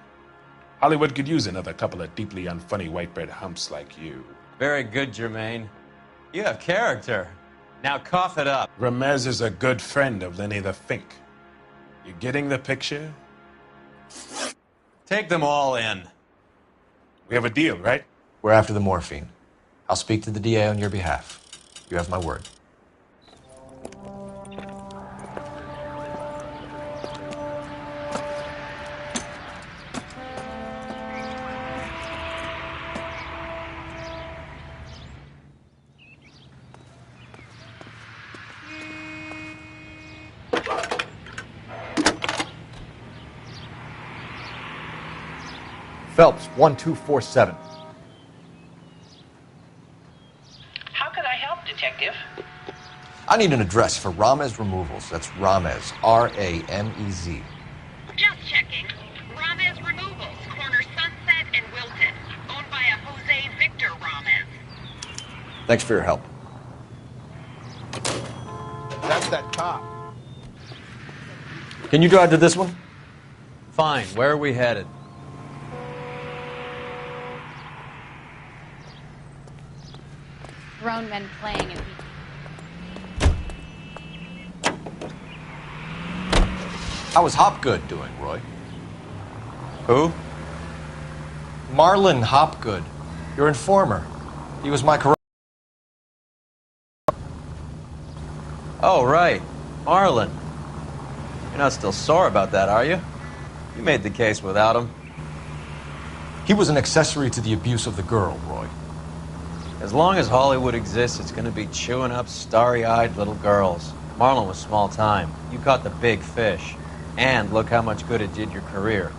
Hollywood could use another couple of deeply unfunny white bread humps like you. Very good, Jermaine. You have character. Now cough it up. Ramez is a good friend of Lenny the Fink. You getting the picture? Take them all in. We have a deal, right? We're after the morphine. I'll speak to the DA on your behalf. You have my word. Phelps, 1247. How can I help, Detective? I need an address for Ramez Removals. That's Ramez, R-A-M-E-Z. Just checking. Ramez Removals, corner Sunset and Wilton. Owned by a Jose Victor Ramez. Thanks for your help. That's that cop. Can you drive to this one? Fine. Where are we headed? Grown men playing and How was Hopgood doing, Roy? Who? Marlon Hopgood, your informer. He was my Oh, right. Marlon. You're not still sore about that, are you? You made the case without him. He was an accessory to the abuse of the girl, Roy. As long as Hollywood exists, it's going to be chewing up starry-eyed little girls. Marlon was small time. You caught the big fish. And look how much good it did your career.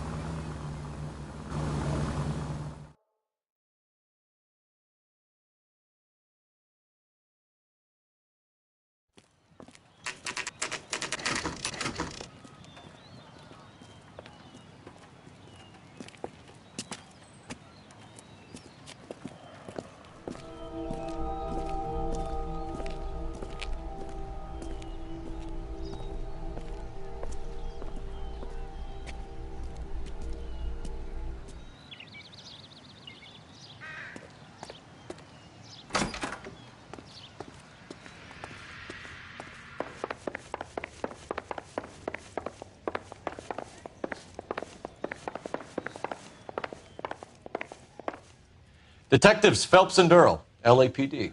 Detectives Phelps and Earl, LAPD.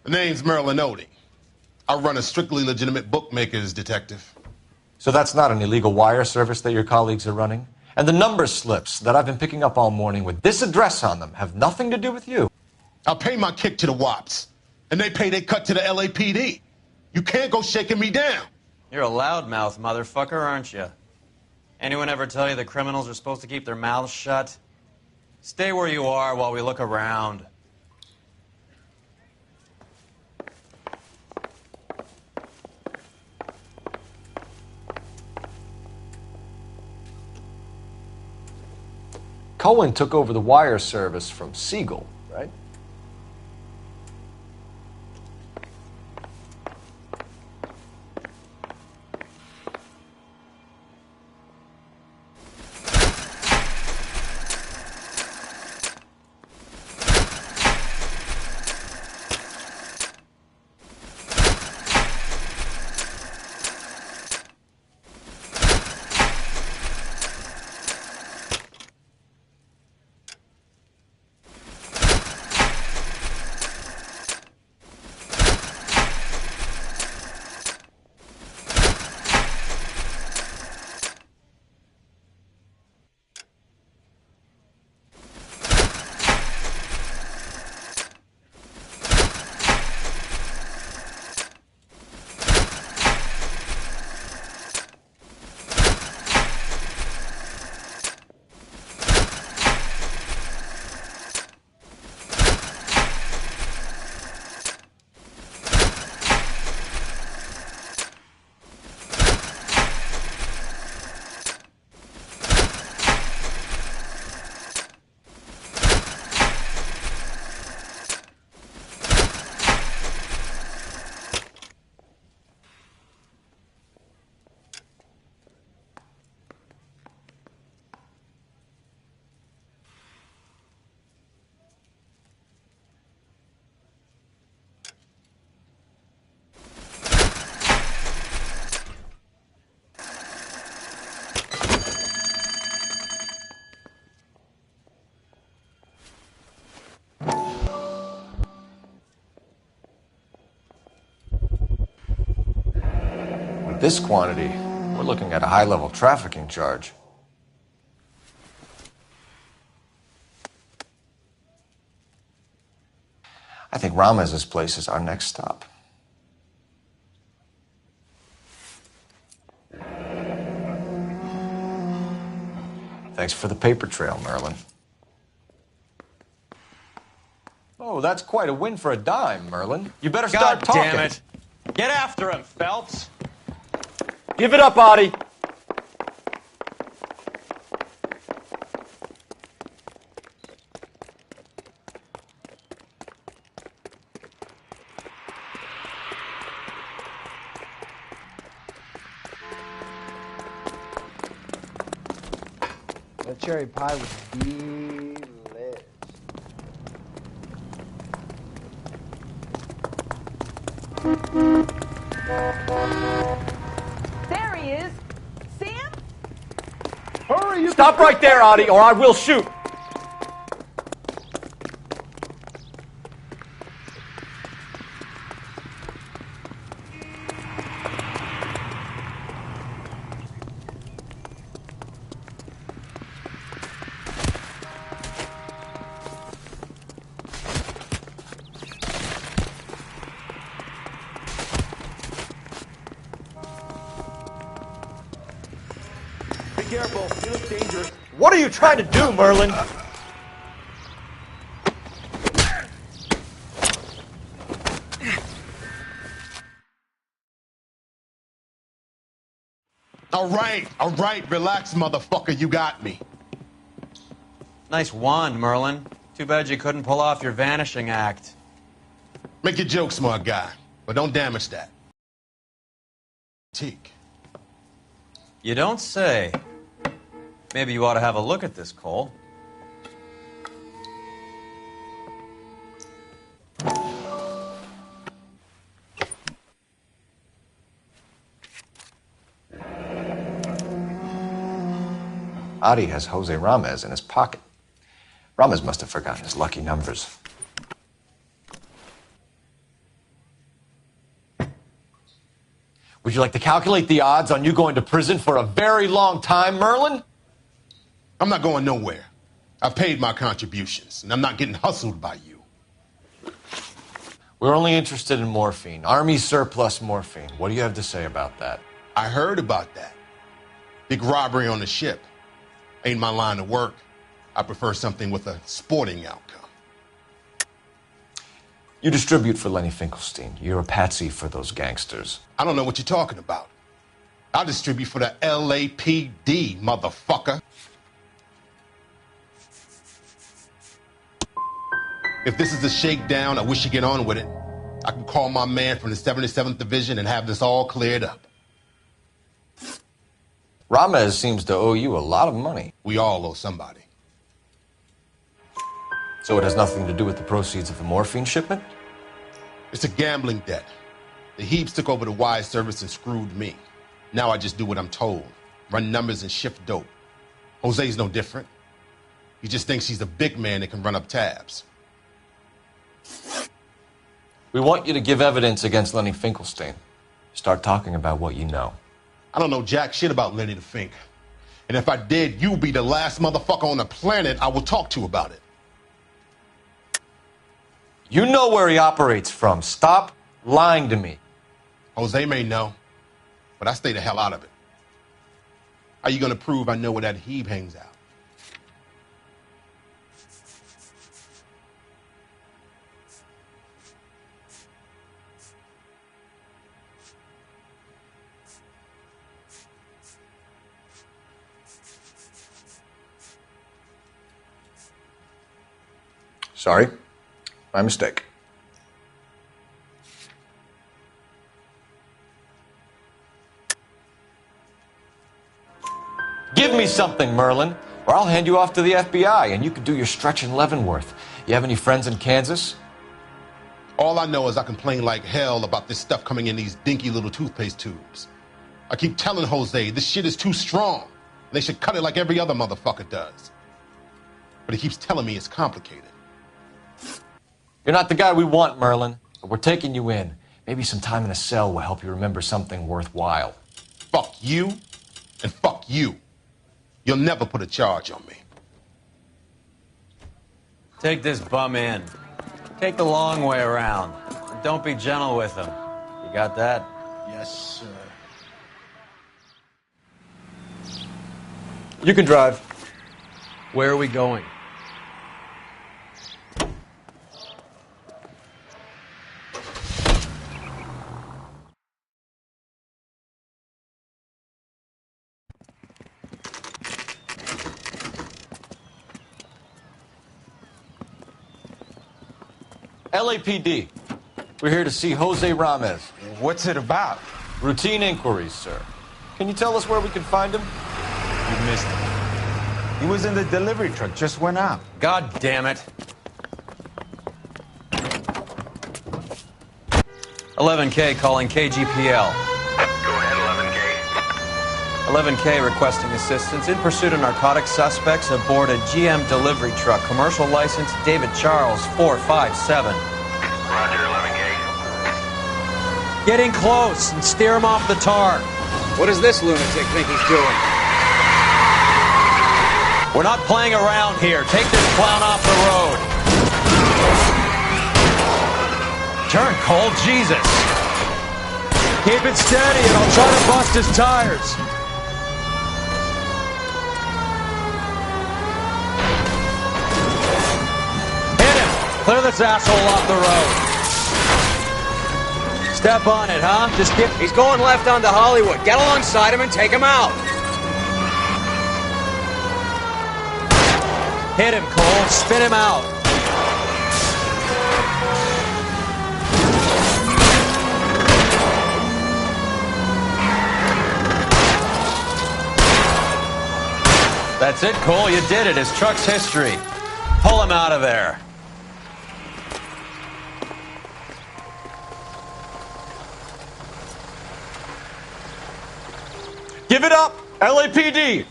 The name's Merlin Odie. I run a strictly legitimate bookmaker's detective. So that's not an illegal wire service that your colleagues are running? And the number slips that I've been picking up all morning with this address on them have nothing to do with you. I'll pay my kick to the Wops, and they pay their cut to the LAPD. You can't go shaking me down. You're a loudmouth motherfucker, aren't you? Anyone ever tell you that criminals are supposed to keep their mouths shut? Stay where you are while we look around. Cohen took over the wire service from Siegel, right? At this quantity, we're looking at a high-level trafficking charge. I think Ramez's place is our next stop. Thanks for the paper trail, Merlin. Oh, that's quite a win for a dime, Merlin. You better start talking. God damn it. Get after him, Phelps. Give it up, Audie. That cherry pie was delish. There he is. Sam? Hurry, you Stop right there, Audie, or I will shoot. Be careful. You look dangerous. What are you trying to do, Merlin? All right, relax, motherfucker, you got me. Nice wand, Merlin. Too bad you couldn't pull off your vanishing act. Make your joke, smart guy, but don't damage that. Teak. You don't say. Maybe you ought to have a look at this, Cole. Audie has Jose Ramez in his pocket. Ramez must have forgotten his lucky numbers. Would you like to calculate the odds on you going to prison for a very long time, Merlin? I'm not going nowhere. I've paid my contributions, and I'm not getting hustled by you. We're only interested in morphine. Army surplus morphine. What do you have to say about that? I heard about that. Big robbery on the ship. Ain't my line of work. I prefer something with a sporting outcome. You distribute for Lenny Finkelstein. You're a patsy for those gangsters. I don't know what you're talking about. I distribute for the LAPD, motherfucker. If this is a shakedown, I wish you get on with it. I can call my man from the 77th Division and have this all cleared up. Ramez seems to owe you a lot of money. We all owe somebody. So it has nothing to do with the proceeds of the morphine shipment? It's a gambling debt. The Heaps took over the wire service and screwed me. Now I just do what I'm told. Run numbers and shift dope. Jose's no different. He just thinks he's a big man that can run up tabs. We want you to give evidence against Lenny Finkelstein. Start talking about what you know. I don't know jack shit about Lenny the Fink. And if I did, you'll be the last motherfucker on the planet I will talk to about it. You know where he operates from. Stop lying to me. Jose may know, but I stay the hell out of it. How you gonna prove I know where that Heeb hangs out? Sorry. My mistake. Give me something, Merlin, or I'll hand you off to the FBI and you can do your stretch in Leavenworth. You have any friends in Kansas? All I know is I complain like hell about this stuff coming in these dinky little toothpaste tubes. I keep telling Jose this shit is too strong. They should cut it like every other motherfucker does. But he keeps telling me it's complicated. You're not the guy we want, Merlin, but we're taking you in. Maybe some time in a cell will help you remember something worthwhile. fuck you, and fuck you. You'll never put a charge on me. Take this bum in. Take the long way around. And don't be gentle with him. You got that? Yes, sir. You can drive. Where are we going? LAPD. We're here to see Jose Ramez. What's it about? Routine inquiries, sir. Can you tell us where we can find him? You missed him. He was in the delivery truck, just went out. God damn it. 11K calling KGPL. Go ahead, 11K requesting assistance in pursuit of narcotic suspects aboard a GM delivery truck. Commercial license David Charles 457. Roger, 11K. Get in close and steer him off the tar. What does this lunatic think he's doing? We're not playing around here. Take this clown off the road. Turn, Cole. Jesus. Keep it steady and I'll try to bust his tires. Hit him. Clear this asshole off the road. Step on it, huh? Just get... He's going left onto Hollywood. Get alongside him and take him out. Hit him, Cole. Spin him out. That's it, Cole. You did it. His truck's history. Pull him out of there. Give it up, LAPD!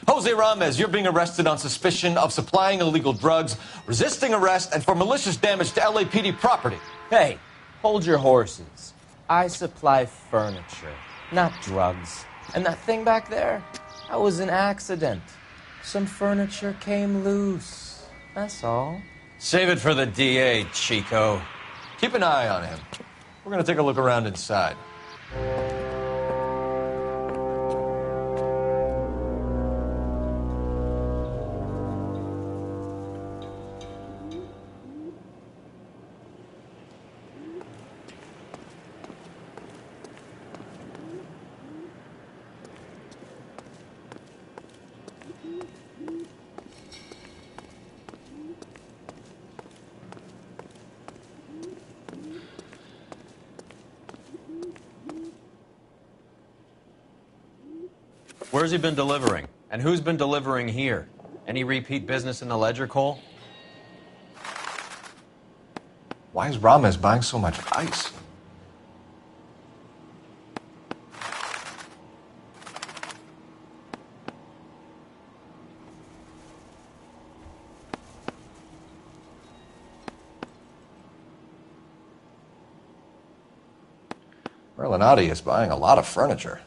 Jose Ramez, you're being arrested on suspicion of supplying illegal drugs, resisting arrest, and for malicious damage to LAPD property. Hey, hold your horses. I supply furniture, not drugs. And that thing back there, that was an accident. Some furniture came loose. That's all. Save it for the DA, Chico. Keep an eye on him. We're going to take a look around inside. Where's he been delivering? And who's been delivering here? Any repeat business in the ledger, Cole? Why is Ramez buying so much ice? Merlinati is buying a lot of furniture.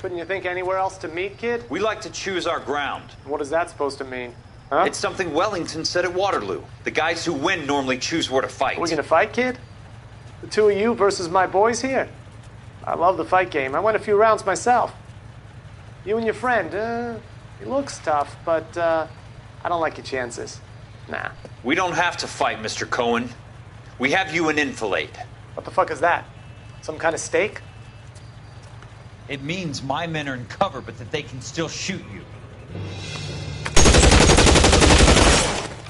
Couldn't you think anywhere else to meet, kid? We like to choose our ground. What is that supposed to mean? Huh? It's something Wellington said at Waterloo. The guys who win normally choose where to fight. Are we gonna fight, kid? The two of you versus my boys here? I love the fight game. I went a few rounds myself. You and your friend, he looks tough, but I don't like your chances. Nah. We don't have to fight, Mr. Cohen. We have you an enfilade. What the fuck is that? Some kind of steak? It means my men are in cover, but that they can still shoot you.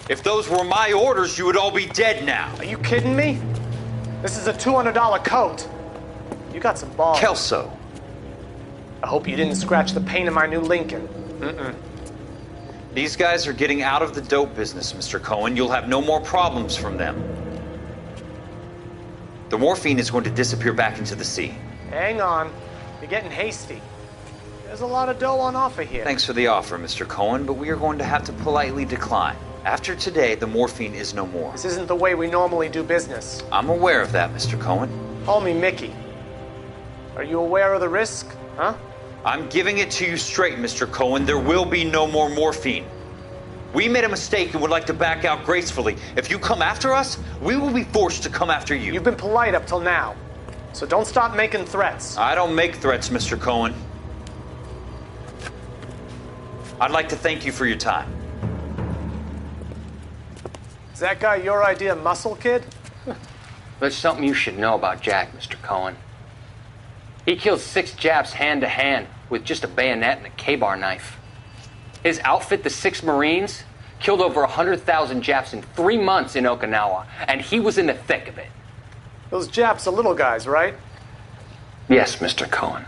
If those were my orders, you would all be dead now. Are you kidding me? This is a $200 coat. You got some balls. Kelso. I hope you didn't scratch the paint of my new Lincoln. These guys are getting out of the dope business, Mr. Cohen. You'll have no more problems from them. The morphine is going to disappear back into the sea. Hang on. You're getting hasty. There's a lot of dough on offer here. Thanks for the offer, Mr. Cohen, but we are going to have to politely decline. After today, the morphine is no more. This isn't the way we normally do business. I'm aware of that, Mr. Cohen. Call me Mickey. Are you aware of the risk, huh? I'm giving it to you straight, Mr. Cohen. There will be no more morphine. We made a mistake and would like to back out gracefully. If you come after us, we will be forced to come after you. You've been polite up till now, so don't stop making threats. I don't make threats, Mr. Cohen. I'd like to thank you for your time. Is that guy your idea, Muscle Kid? There's something you should know about Jack, Mr. Cohen. He killed 6 Japs hand to hand with just a bayonet and a K-bar knife. His outfit, the 6 Marines, killed over 100,000 Japs in 3 months in Okinawa, and he was in the thick of it. Those Japs are little guys, right? Yes, Mr. Cohen.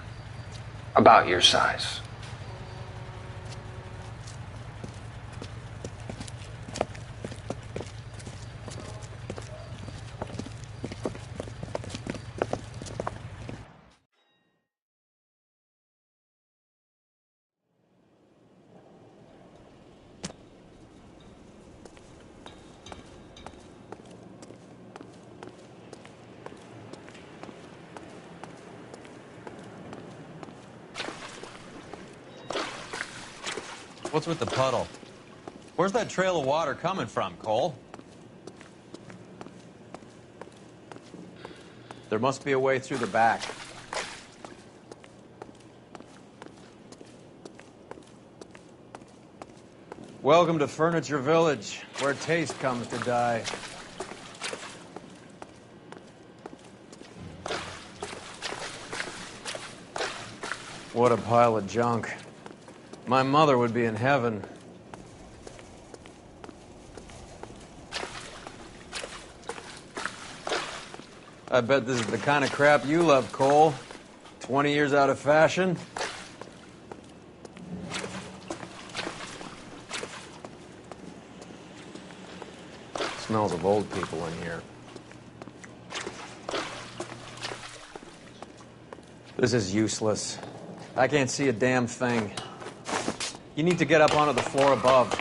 About your size. What's with the puddle? Where's that trail of water coming from, Cole? There must be a way through the back. Welcome to Furniture Village, where taste comes to die. What a pile of junk. My mother would be in heaven. I bet this is the kind of crap you love, Cole. 20 years out of fashion. Smells of old people in here. This is useless. I can't see a damn thing. You need to get up onto the floor above.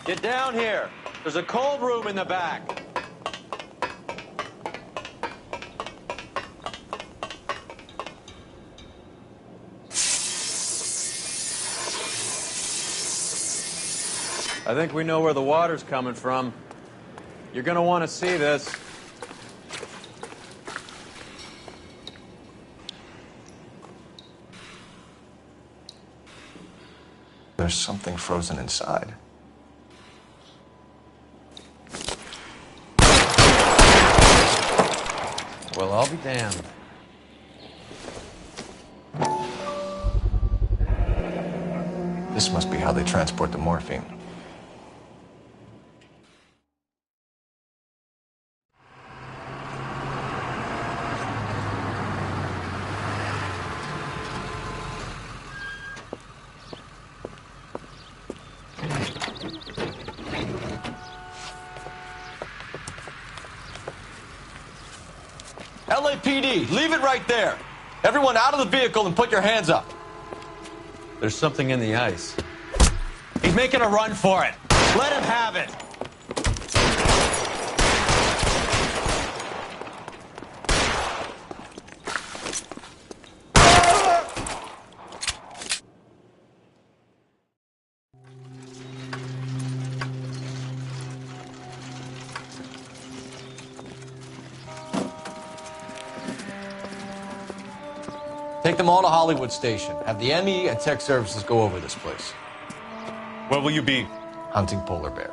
Get down here. There's a cold room in the back. I think we know where the water's coming from. You're gonna want to see this. There's something frozen inside. Well, I'll be damned. This must be how they transport the morphine. LAPD, leave it right there. Everyone out of the vehicle and put your hands up. There's something in the ice. He's making a run for it. Let him have it. Take them all to Hollywood Station. Have the ME and tech services go over this place. Where will you be? Hunting polar bear.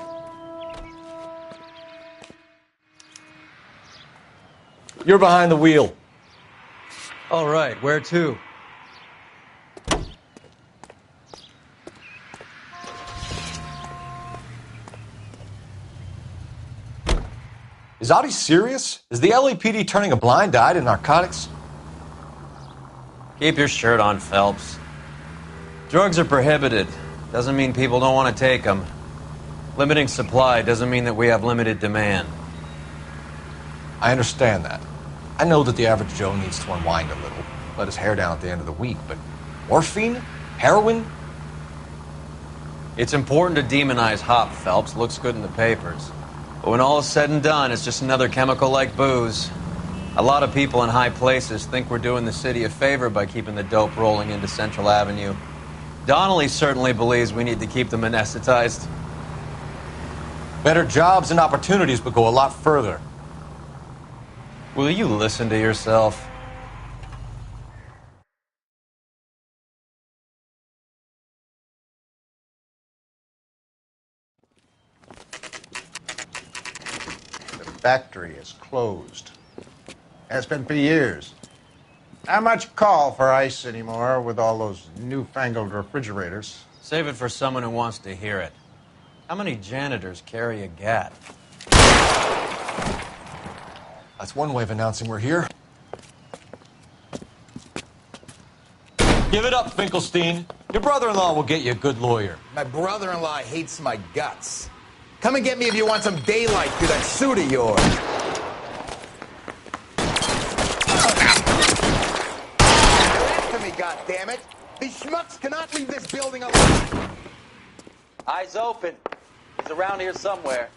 You're behind the wheel. All right, where to? Is Audie serious? Is the LAPD turning a blind eye to narcotics? Keep your shirt on, Phelps. Drugs are prohibited. Doesn't mean people don't want to take them. Limiting supply doesn't mean that we have limited demand. I understand that. I know that the average Joe needs to unwind a little, let his hair down at the end of the week, but morphine? Heroin? It's important to demonize hop, Phelps. Looks good in the papers. But when all is said and done, it's just another chemical like booze. A lot of people in high places think we're doing the city a favor by keeping the dope rolling into Central Avenue. Donnelly certainly believes we need to keep them anesthetized. Better jobs and opportunities would go a lot further. Will you listen to yourself? The factory is closed. Has been for years. Not much call for ice anymore with all those newfangled refrigerators. Save it for someone who wants to hear it. How many janitors carry a gat? That's one way of announcing we're here. Give it up, Finkelstein. Your brother-in-law will get you a good lawyer. My brother-in-law hates my guts. Come and get me if you want some daylight through that suit of yours. After me, goddammit! These schmucks cannot leave this building alone. Eyes open. He's around here somewhere.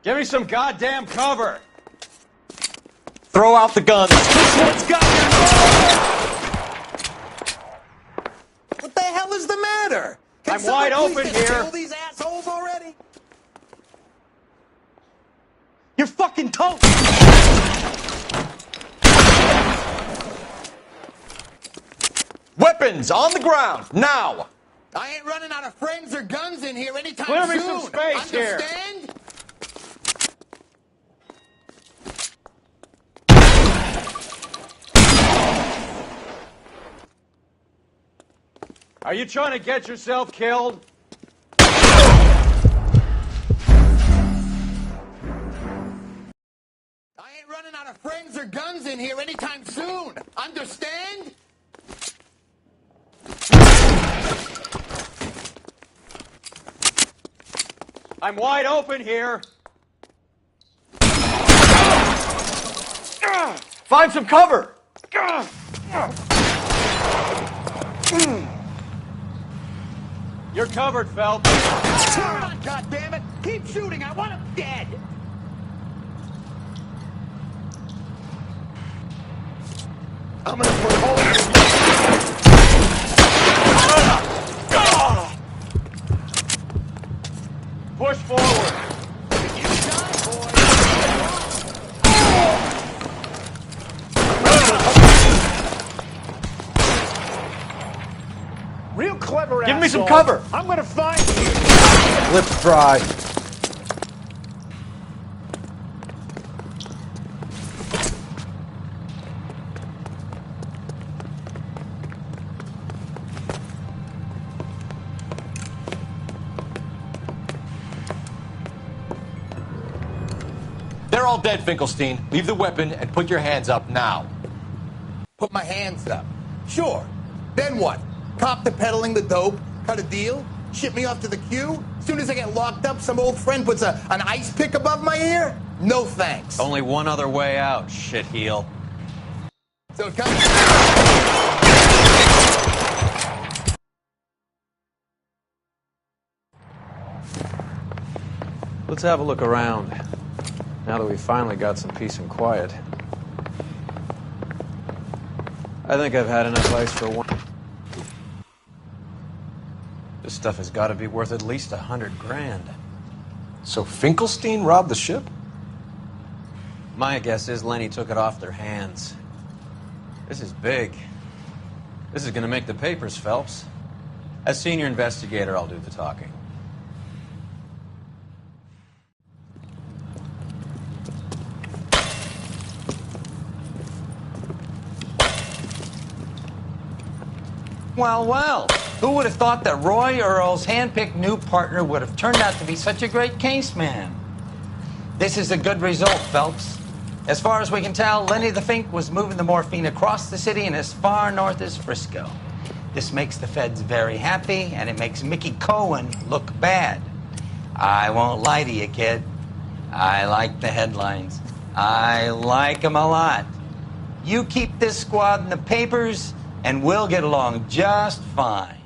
Give me some goddamn cover! Throw out the guns. This one's got What the hell is the matter? Can I'm wide someone open please just here. kill these assholes already? You're fucking toast! Weapons on the ground, now! I ain't running out of friends or guns in here anytime Clear soon. me some space here. Understand? Are you trying to get yourself killed? I ain't running out of friends or guns in here anytime soon. Understand? I'm wide open here. Find some cover! You're covered, Phelps. Come on, goddammit! Keep shooting! I want him dead! I'm gonna put holes in Push forward. Real clever Give me some asshole. cover. I'm gonna find you. Lips dry. They're all dead, Finkelstein. Leave the weapon and put your hands up now. Put my hands up. Sure. Then what? Cop to peddling the dope? Cut a deal? Ship me off to the queue? Soon as I get locked up, some old friend puts an ice pick above my ear? No thanks. Only one other way out, shitheel. So come. Let's have a look around, now that we finally got some peace and quiet. I think I've had enough ice for one. This stuff has got to be worth at least $100 grand. So Finkelstein robbed the ship? My guess is Lenny took it off their hands. This is big. This is going to make the papers, Phelps. As senior investigator, I'll do the talking. Well, well, who would have thought that Roy Earle's hand-picked new partner would have turned out to be such a great case man? This is a good result, Phelps. As far as we can tell, Lenny the Fink was moving the morphine across the city and as far north as Frisco. This makes the feds very happy, and it makes Mickey Cohen look bad. I won't lie to you, kid. I like the headlines. I like them a lot. You keep this squad in the papers, and we'll get along just fine.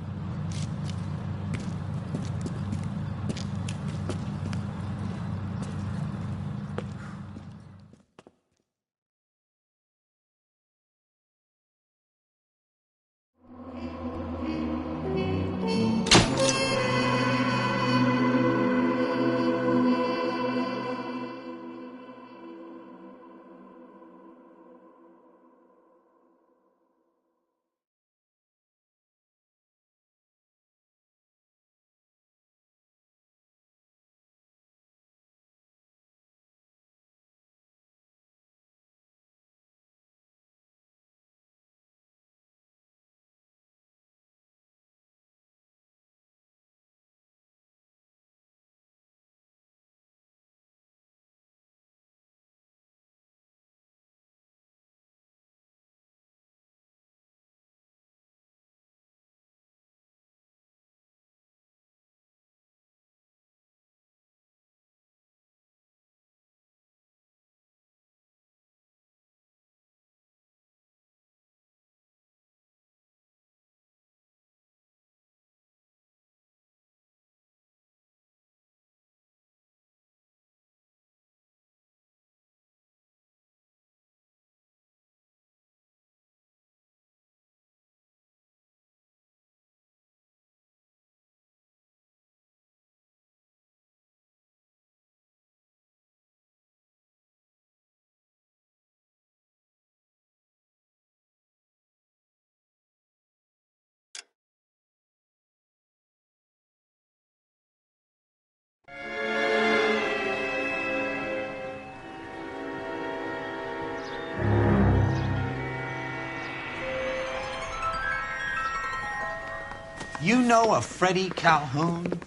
You know a Freddie Calhoun?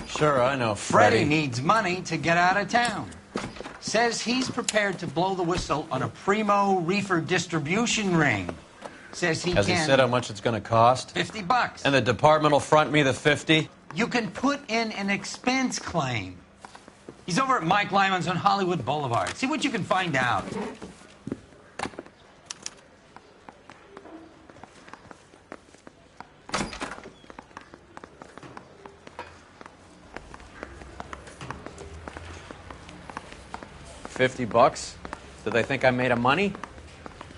Sure, I know Freddie Freddie. needs money to get out of town. Says he's prepared to blow the whistle on a primo reefer distribution ring. Says he Has can... he said how much it's going to cost? $50. And the department will front me the 50? You can put in an expense claim. He's over at Mike Lyman's on Hollywood Boulevard. See what you can find out. $50? Do they think I'm made of money?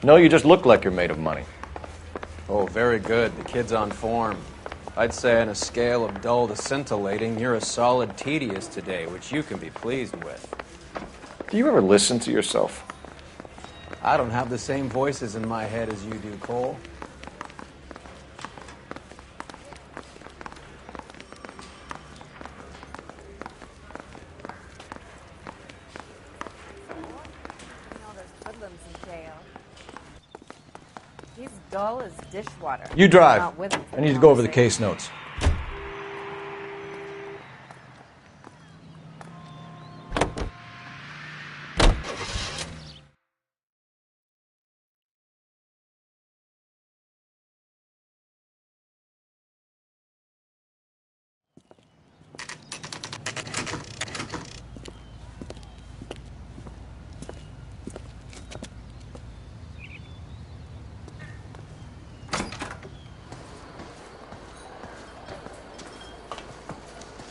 No, you just look like you're made of money. Oh, very good. The kid's on form. I'd say on a scale of dull to scintillating, you're a solid tedious today, which you can be pleased with. Do you ever listen to yourself? I don't have the same voices in my head as you do, Cole. He's dull as dishwater. You drive. Not with him for I need to the go over the conversation. case notes.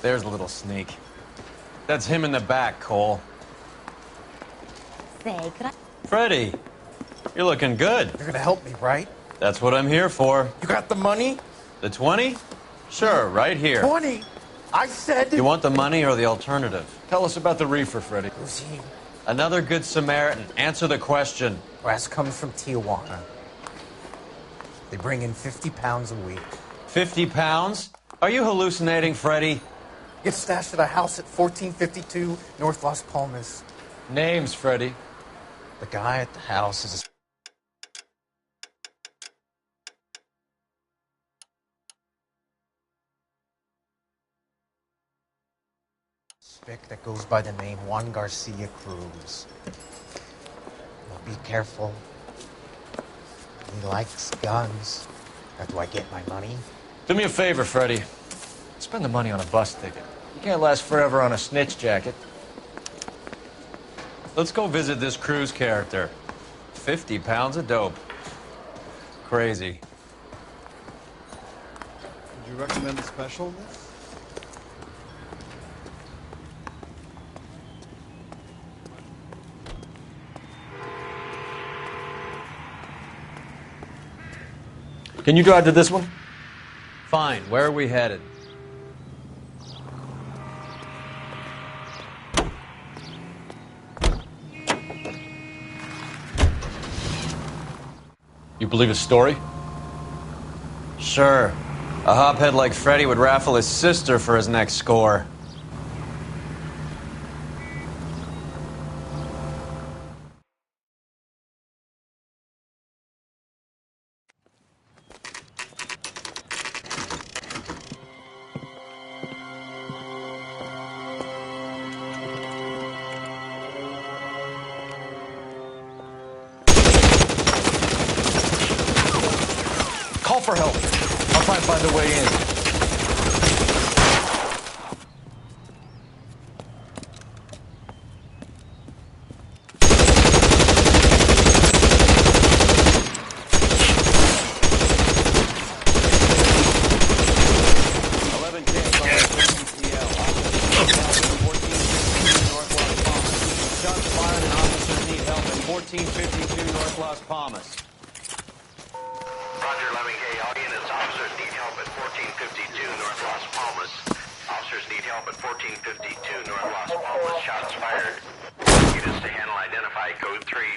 There's a little sneak. That's him in the back, Cole. Say, could I... Freddy, you're looking good. You're gonna help me, right? That's what I'm here for. You got the money? The 20? Sure, right here. 20? I said... You want the money or the alternative? Tell us about the reefer, Freddy. Who's he? Another good Samaritan. Answer the question. Grass comes from Tijuana. They bring in 50 pounds a week. 50 pounds? Are you hallucinating, Freddy? Gets stashed at a house at 1452 North Las Palmas. Names, Freddy. The guy at the house is a spick that goes by the name Juan Garcia Cruz. Now be careful. He likes guns. How do I get my money? Do me a favor, Freddy. Spend the money on a bus ticket. You can't last forever on a snitch jacket. Let's go visit this Cruz character. 50 pounds of dope. Crazy. Would you recommend a special, miss? Can you drive to this one? Fine. Where are we headed? You believe his story? Sure. A hophead like Freddy would raffle his sister for his next score. Call for help. I'll try and find a way in. Shots fired and officers need help at 1452 North Las Palmas. Roger, 11K. All units, officers need help at 1452 North Las Palmas. Officers need help at 1452 North Las Palmas. Shots fired. Units to handle, identify code 3.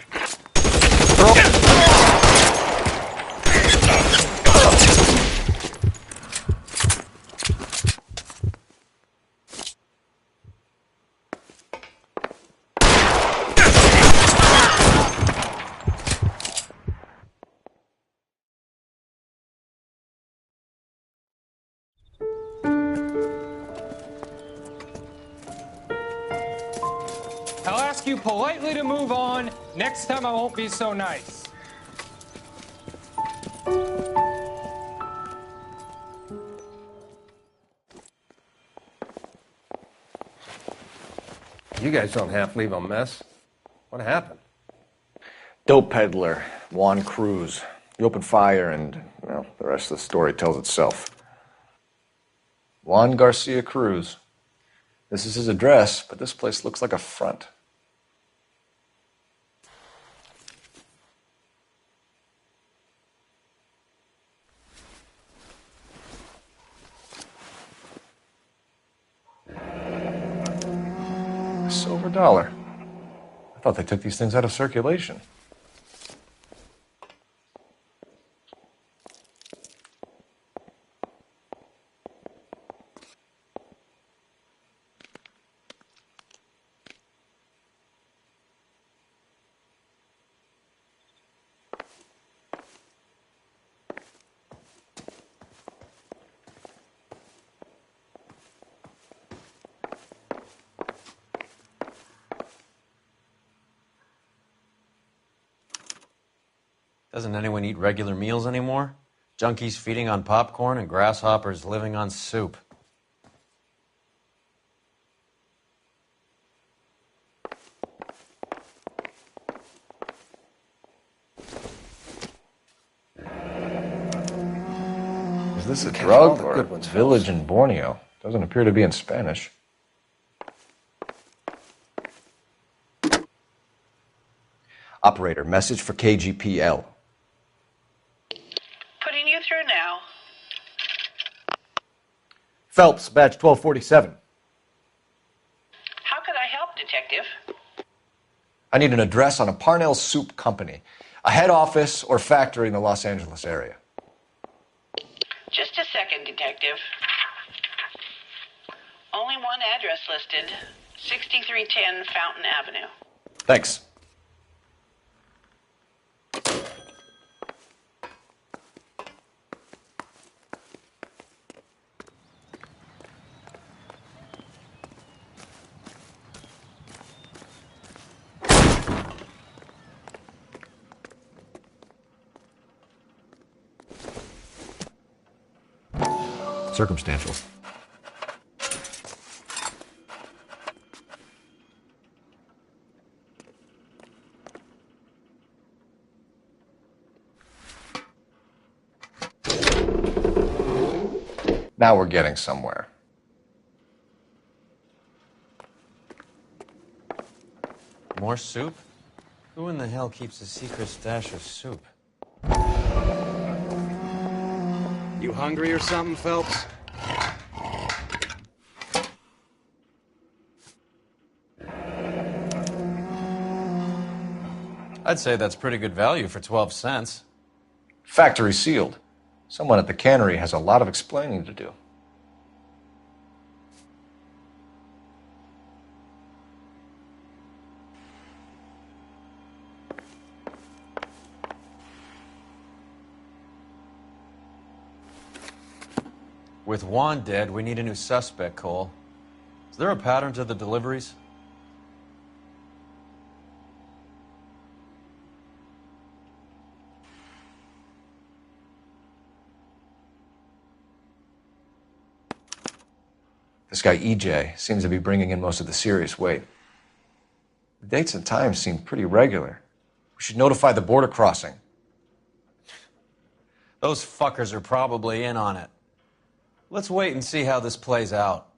I'll ask you politely to move on. Next time I won't be so nice. You guys don't have to leave a mess. What happened? Dope peddler, Juan Cruz. He opened fire and, well, the rest of the story tells itself. Juan Garcia Cruz. This is his address, but this place looks like a front. A silver dollar. I thought they took these things out of circulation. Doesn't anyone eat regular meals anymore? Junkies feeding on popcorn and grasshoppers living on soup. Is this a Catch all drug the or good a ones, village in Borneo? Doesn't appear to be in Spanish. Operator, message for KGPL. Putting you through now. Phelps, badge 1247. How could I help, Detective? I need an address on a Parnell Soup Company, a head office or factory in the Los Angeles area. Just a second, Detective. Only one address listed. 6310 Fountain Avenue. Thanks. Circumstantial. Now we're getting somewhere. More soup? Who in the hell keeps a secret stash of soup? You hungry or something, Phelps? I'd say that's pretty good value for 12 cents. Factory sealed. Someone at the cannery has a lot of explaining to do. With Juan dead, we need a new suspect, Cole. Is there a pattern to the deliveries? This guy EJ seems to be bringing in most of the serious weight. The dates and times seem pretty regular. We should notify the border crossing. Those fuckers are probably in on it. Let's wait and see how this plays out.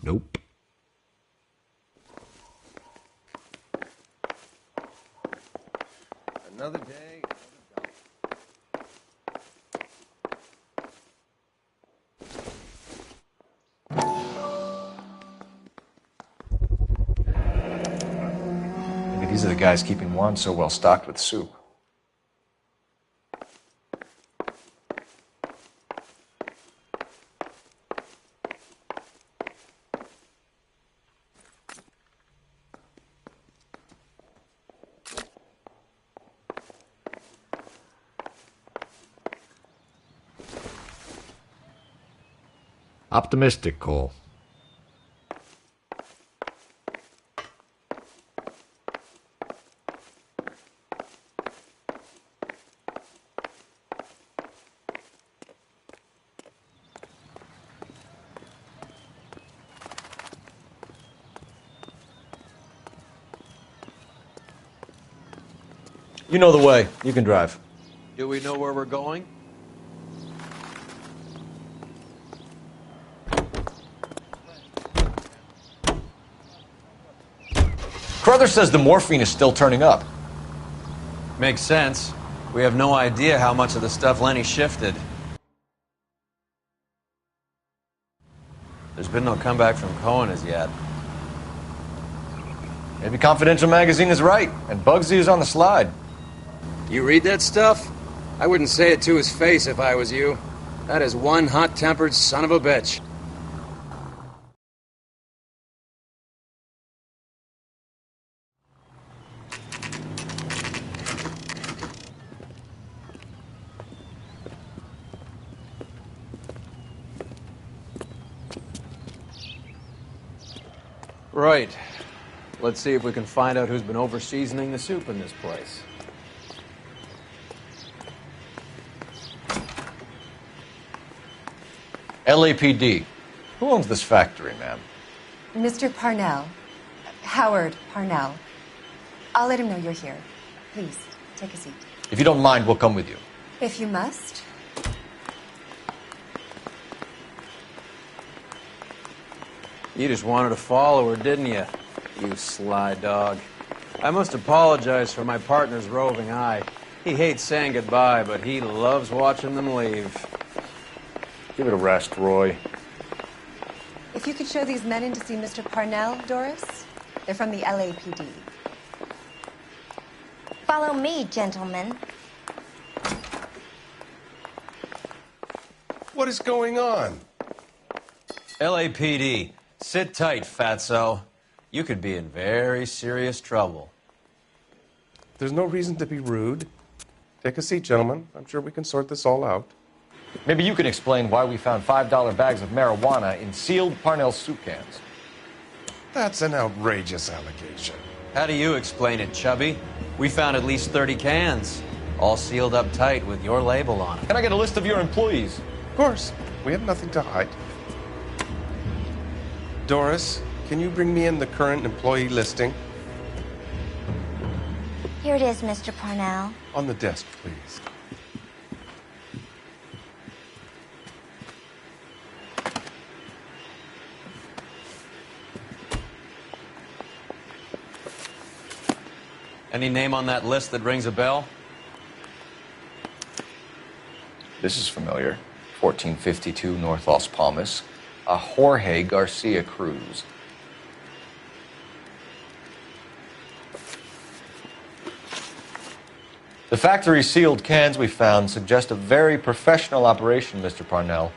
Nope. Another day. Maybe these are the guys keeping Juan so well stocked with soup. Optimistic, Cole. You know the way. You can drive. Do we know where we're going? Carruthers says the morphine is still turning up. Makes sense. We have no idea how much of the stuff Lenny shifted. There's been no comeback from Cohen as yet. Maybe Confidential Magazine is right, and Bugsy is on the slide. You read that stuff? I wouldn't say it to his face if I was you. That is one hot-tempered son of a bitch. Right. Let's see if we can find out who's been over-seasoning the soup in this place. LAPD. Who owns this factory, ma'am? Mr. Parnell. Howard Parnell. I'll let him know you're here. Please, take a seat. If you don't mind, we'll come with you. If you must. You just wanted a follower, didn't you? You sly dog. I must apologize for my partner's roving eye. He hates saying goodbye, but he loves watching them leave. Give it a rest, Roy. If you could show these men in to see Mr. Parnell, Doris. They're from the LAPD. Follow me, gentlemen. What is going on? LAPD, sit tight, fatso. You could be in very serious trouble. There's no reason to be rude. Take a seat, gentlemen. I'm sure we can sort this all out. Maybe you can explain why we found $5 bags of marijuana in sealed Parnell soup cans. That's an outrageous allegation. How do you explain it, Chubby? We found at least 30 cans, all sealed up tight with your label on it. Can I get a list of your employees? Of course. We have nothing to hide. Doris, can you bring me in the current employee listing? Here it is, Mr. Parnell. On the desk, please. Any name on that list that rings a bell? This is familiar. 1452 North Las Palmas. A Jorge Garcia Cruz. The factory sealed cans we found suggest a very professional operation, Mr. Parnell.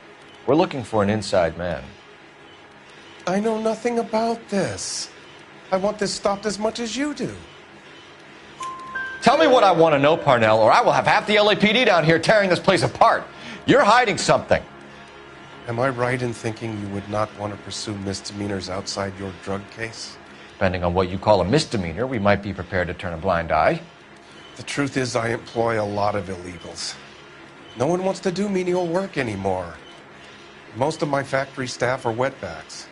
We're looking for an inside man. I know nothing about this. I want this stopped as much as you do. Tell me what I want to know, Parnell, or I will have half the LAPD down here tearing this place apart. You're hiding something. Am I right in thinking you would not want to pursue misdemeanors outside your drug case? Depending on what you call a misdemeanor, we might be prepared to turn a blind eye. The truth is, I employ a lot of illegals. No one wants to do menial work anymore. Most of my factory staff are wetbacks.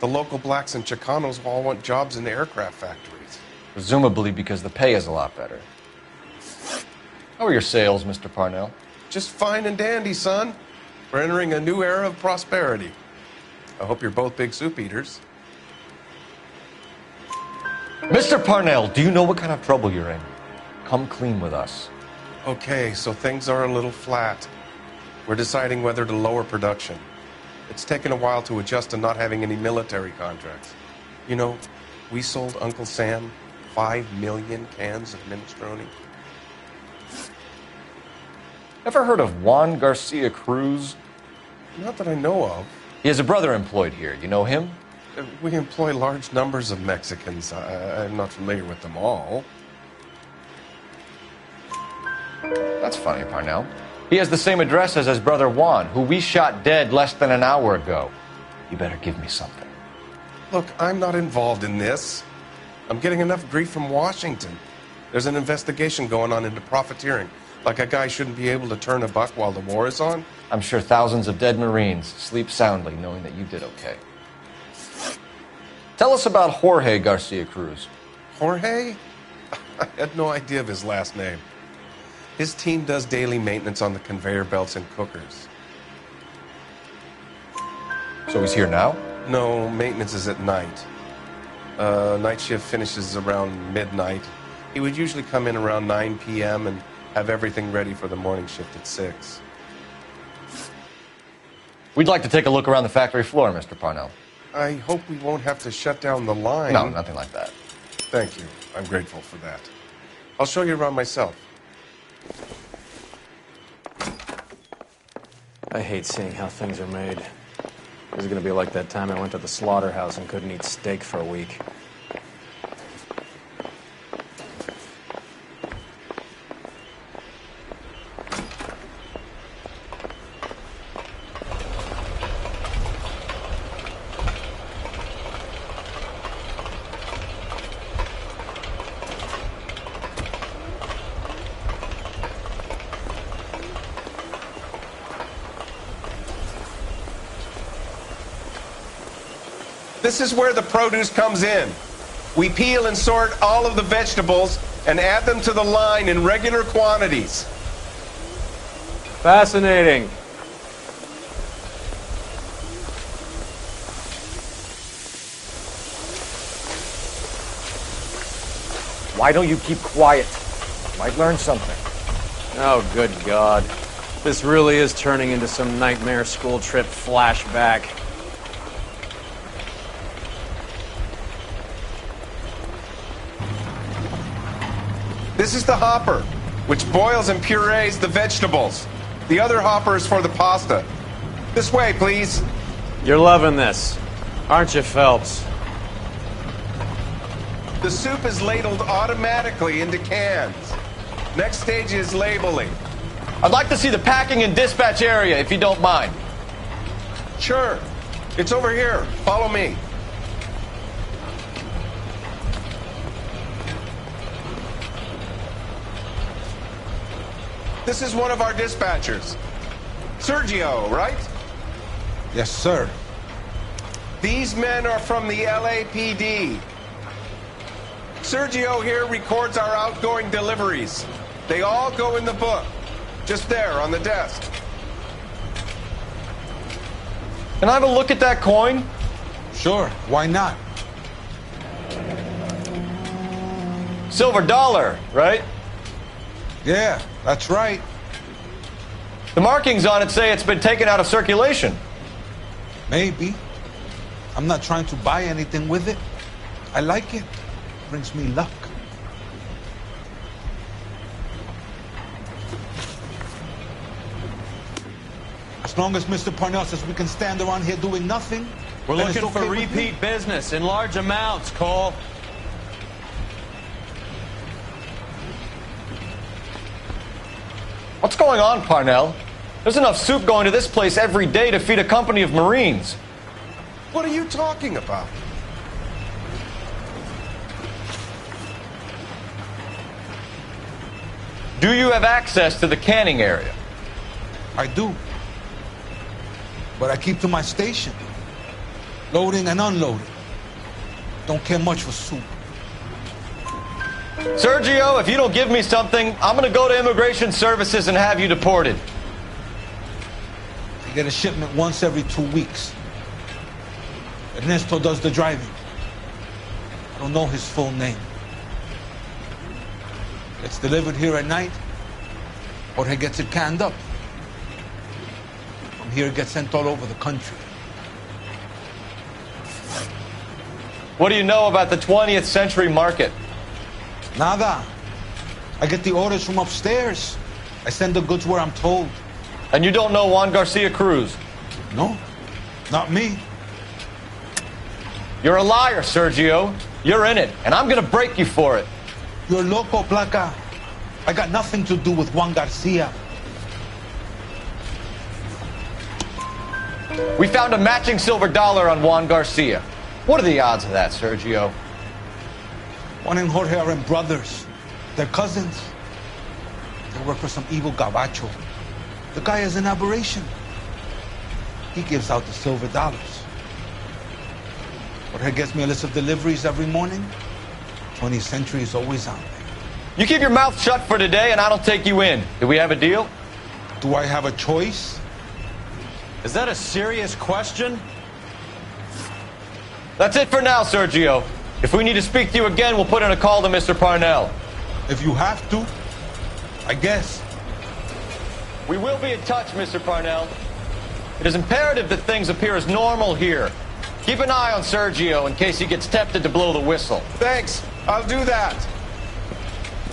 The local blacks and Chicanos all want jobs in the aircraft factories. Presumably because the pay is a lot better. How are your sales, Mr. Parnell? Just fine and dandy, son. We're entering a new era of prosperity. I hope you're both big soup eaters. Mr. Parnell, do you know what kind of trouble you're in? Come clean with us. Okay, so things are a little flat. We're deciding whether to lower production. It's taken a while to adjust to not having any military contracts. You know, we sold Uncle Sam 5 million cans of minestrone. Ever heard of Juan Garcia Cruz? Not that I know of. He has a brother employed here. You know him? We employ large numbers of Mexicans. I'm not familiar with them all. That's funny, Parnell. He has the same address as his brother Juan, who we shot dead less than an hour ago. You better give me something. Look, I'm not involved in this. I'm getting enough grief from Washington. There's an investigation going on into profiteering. Like a guy shouldn't be able to turn a buck while the war is on. I'm sure thousands of dead Marines sleep soundly knowing that you did okay. Tell us about Jorge Garcia Cruz. Jorge? I had no idea of his last name. His team does daily maintenance on the conveyor belts and cookers. So he's here now? No, maintenance is at night. Night shift finishes around midnight. He would usually come in around 9 p.m. and have everything ready for the morning shift at 6. We'd like to take a look around the factory floor, Mr. Parnell. I hope we won't have to shut down the line. No, nothing like that. Thank you. I'm grateful for that. I'll show you around myself. I hate seeing how things are made. This is gonna be like that time I went to the slaughterhouse and couldn't eat steak for a week. This is where the produce comes in. We peel and sort all of the vegetables and add them to the line in regular quantities. Fascinating. Why don't you keep quiet? Might learn something. Oh, good God. This really is turning into some nightmare school trip flashback. This is the hopper, which boils and purees the vegetables. The other hopper is for the pasta. This way, please. You're loving this, aren't you, Phelps? The soup is ladled automatically into cans. Next stage is labeling. I'd like to see the packing and dispatch area, if you don't mind. Sure. It's over here. Follow me. This is one of our dispatchers. Sergio, right? Yes, sir. These men are from the LAPD. Sergio here records our outgoing deliveries. They all go in the book. Just there on the desk. Can I have a look at that coin? Sure, why not? Silver dollar, right? Yeah, that's right. The markings on it say it's been taken out of circulation. Maybe. I'm not trying to buy anything with it. I like it. Brings me luck. As long as Mr. Parnell says we can stand around here doing nothing. We're then it's looking for okay with me. repeat business in large amounts, Cole. What's going on, Parnell? There's enough soup going to this place every day to feed a company of Marines. What are you talking about? Do you have access to the canning area? I do. But I keep to my station. Loading and unloading. Don't care much for soup. Sergio, if you don't give me something, I'm going to go to Immigration Services and have you deported. I get a shipment once every 2 weeks. Ernesto does the driving. I don't know his full name. Gets delivered here at night. Jorge gets it canned up. From here it gets sent all over the country. What do you know about the 20th century market? Nada. I get the orders from upstairs. I send the goods where I'm told. And you don't know Juan Garcia Cruz? No, not me. You're a liar, Sergio. You're in it, and I'm going to break you for it. You're loco, Placa. I got nothing to do with Juan Garcia. We found a matching silver dollar on Juan Garcia. What are the odds of that, Sergio? Juan and Jorge are brothers. They're cousins. They work for some evil gabacho. The guy is an aberration. He gives out the silver dollars. Jorge gets me a list of deliveries every morning. 20th Century is always on there. You keep your mouth shut for today, and I don't take you in. Do we have a deal? Do I have a choice? Is that a serious question? That's it for now, Sergio. If we need to speak to you again, we'll put in a call to Mr. Parnell. If you have to, I guess. We will be in touch, Mr. Parnell. It is imperative that things appear as normal here. Keep an eye on Sergio in case he gets tempted to blow the whistle. Thanks. I'll do that.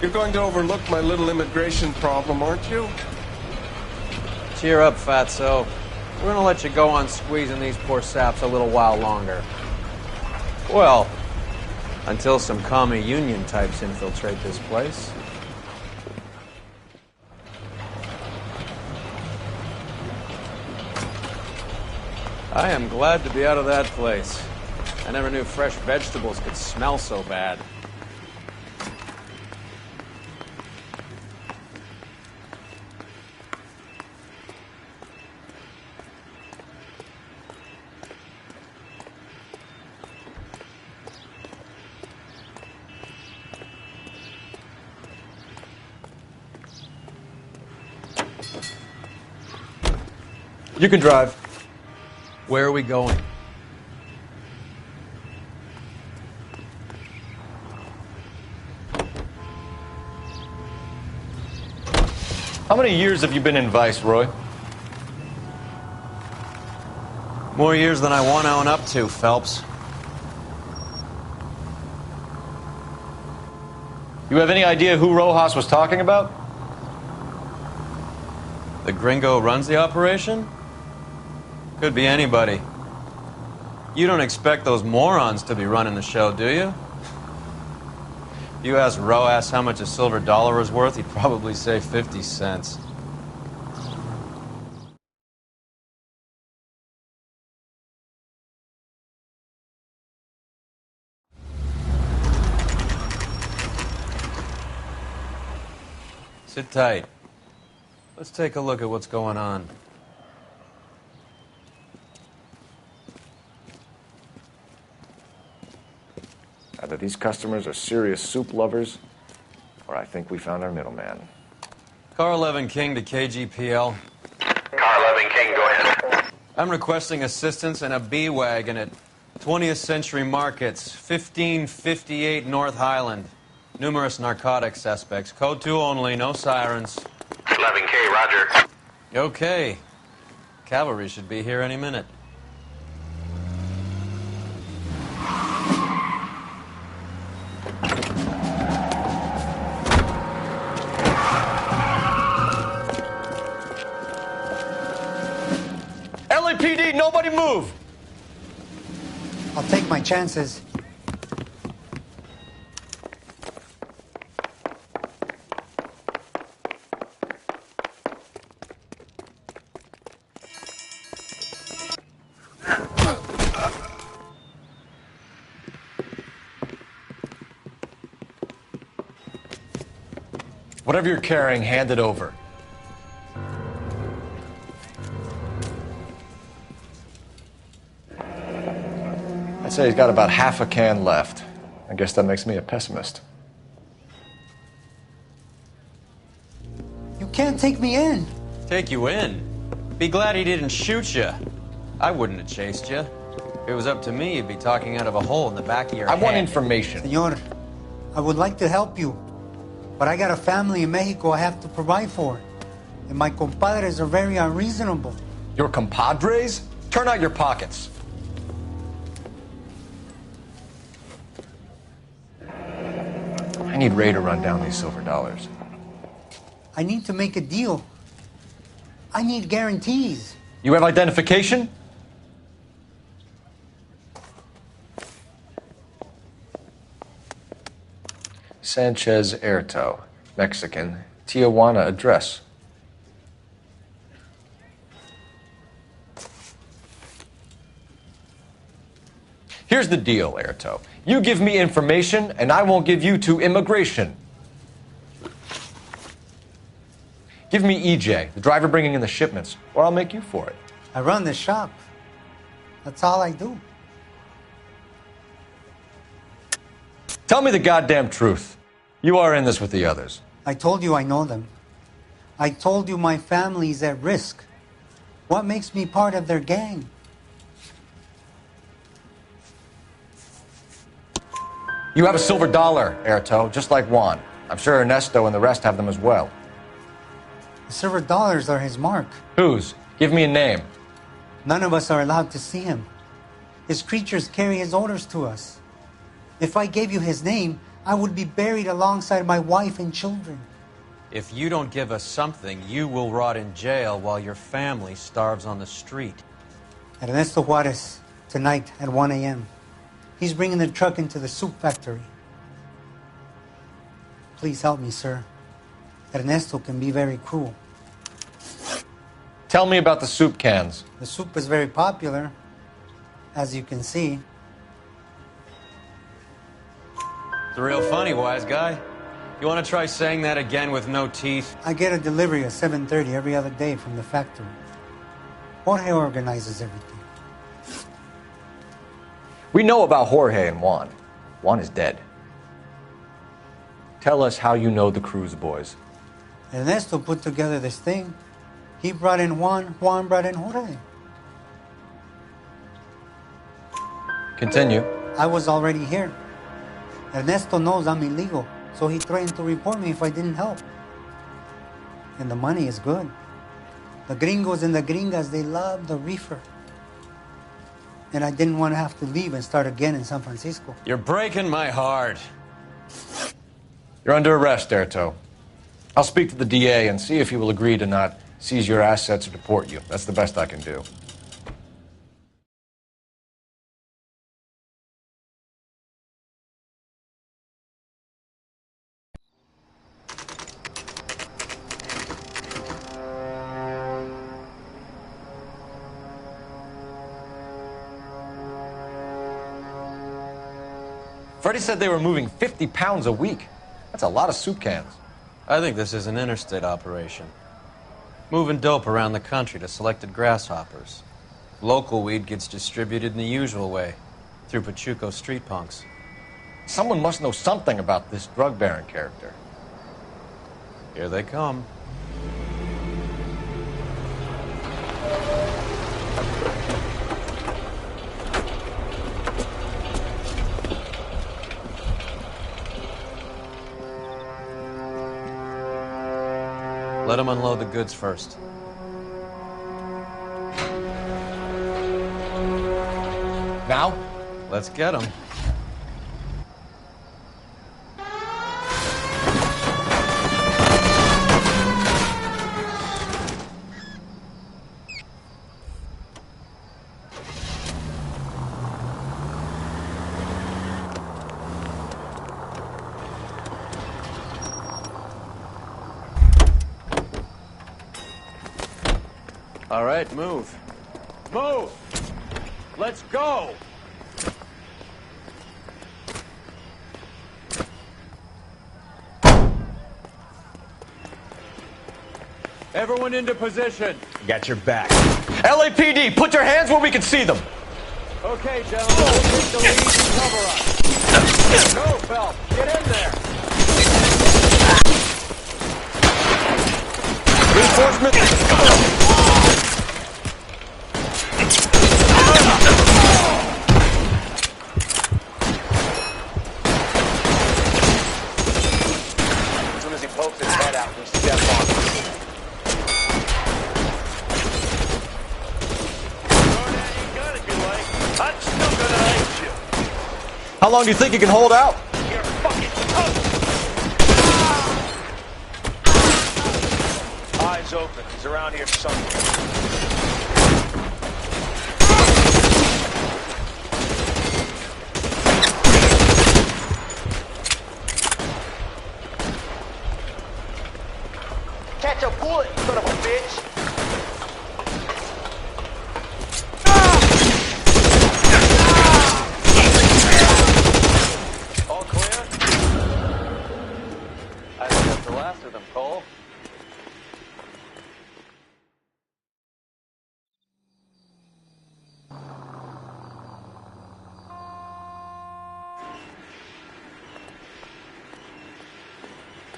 You're going to overlook my little immigration problem, aren't you? Cheer up, fatso. We're gonna let you go on squeezing these poor saps a little while longer. Well, until some commie union types infiltrate this place. I am glad to be out of that place. I never knew fresh vegetables could smell so bad. You can drive. Where are we going? How many years have you been in Vice, Roy? More years than I want to own up to, Phelps. You have any idea who Rojas was talking about? The gringo runs the operation? Could be anybody. You don't expect those morons to be running the show, do you? If you asked Rojas how much a silver dollar is worth, he'd probably say 50 cents. Sit tight. Let's take a look at what's going on. Either these customers are serious soup lovers, or I think we found our middleman. Car 11 King to KGPL. Car 11 King, go ahead. I'm requesting assistance in a B-Wagon at 20th Century Markets, 1558 North Highland. Numerous narcotic suspects. Code 2 only, no sirens. 11K, roger. Okay. Cavalry should be here any minute. LAPD, nobody move! I'll take my chances. Whatever you're carrying, hand it over. I'd say he's got about half a can left. I guess that makes me a pessimist. You can't take me in. Take you in? Be glad he didn't shoot you. I wouldn't have chased you. If it was up to me, you'd be talking out of a hole in the back of your head. I want information. Senor, I would like to help you, but I got a family in Mexico I have to provide for. And my compadres are very unreasonable. Your compadres? Turn out your pockets. I need Ray to run down these silver dollars. I need to make a deal. I need guarantees. You have identification? Sanchez Erto, Mexican, Tijuana address. Here's the deal, Erto. You give me information, and I won't give you to immigration. Give me EJ, the driver bringing in the shipments, or I'll make you for it. I run the shop. That's all I do. Tell me the goddamn truth. You are in this with the others. I told you I know them. I told you my family's at risk. What makes me part of their gang? You have a silver dollar, Erto, just like Juan. I'm sure Ernesto and the rest have them as well. The silver dollars are his mark. Whose? Give me a name. None of us are allowed to see him. His creatures carry his orders to us. If I gave you his name, I would be buried alongside my wife and children. If you don't give us something, you will rot in jail while your family starves on the street. Ernesto Juarez, tonight at 1 a.m. He's bringing the truck into the soup factory. Please help me, sir. Ernesto can be very cruel. Tell me about the soup cans. The soup is very popular, as you can see. It's real funny, wise guy. You want to try saying that again with no teeth? I get a delivery at 7:30 every other day from the factory. Jorge organizes everything. We know about Jorge and Juan. Juan is dead. Tell us how you know the Cruz boys. Ernesto put together this thing. He brought in Juan, Juan brought in Jorge. Continue. I was already here. Ernesto knows I'm illegal, so he threatened to report me if I didn't help. And the money is good. The gringos and the gringas, they love the reefer. And I didn't want to have to leave and start again in San Francisco. You're breaking my heart. You're under arrest, Erto. I'll speak to the DA and see if he will agree to not seize your assets or deport you. That's the best I can do. Freddie said they were moving 50 pounds a week. That's a lot of soup cans. I think this is an interstate operation. Moving dope around the country to selected grasshoppers. Local weed gets distributed in the usual way, through Pachuco street punks. Someone must know something about this drug baron character. Here they come. Let them unload the goods first. Now? Let's get them. All right, move. Move! Let's go! Everyone into position. Got your back. LAPD, put your hands where we can see them. Okay, gentlemen, we'll take the lead and cover us. Go, Phelps. Get in there. Reinforcement. As soon as he pokes his head out, we step on him. I'm still gonna hate you. How long do you think you can hold out? You're fucking toast. Eyes open. He's around here somewhere. Catch a bullet, you son of a bitch! All clear? I think that's the last of them, Cole.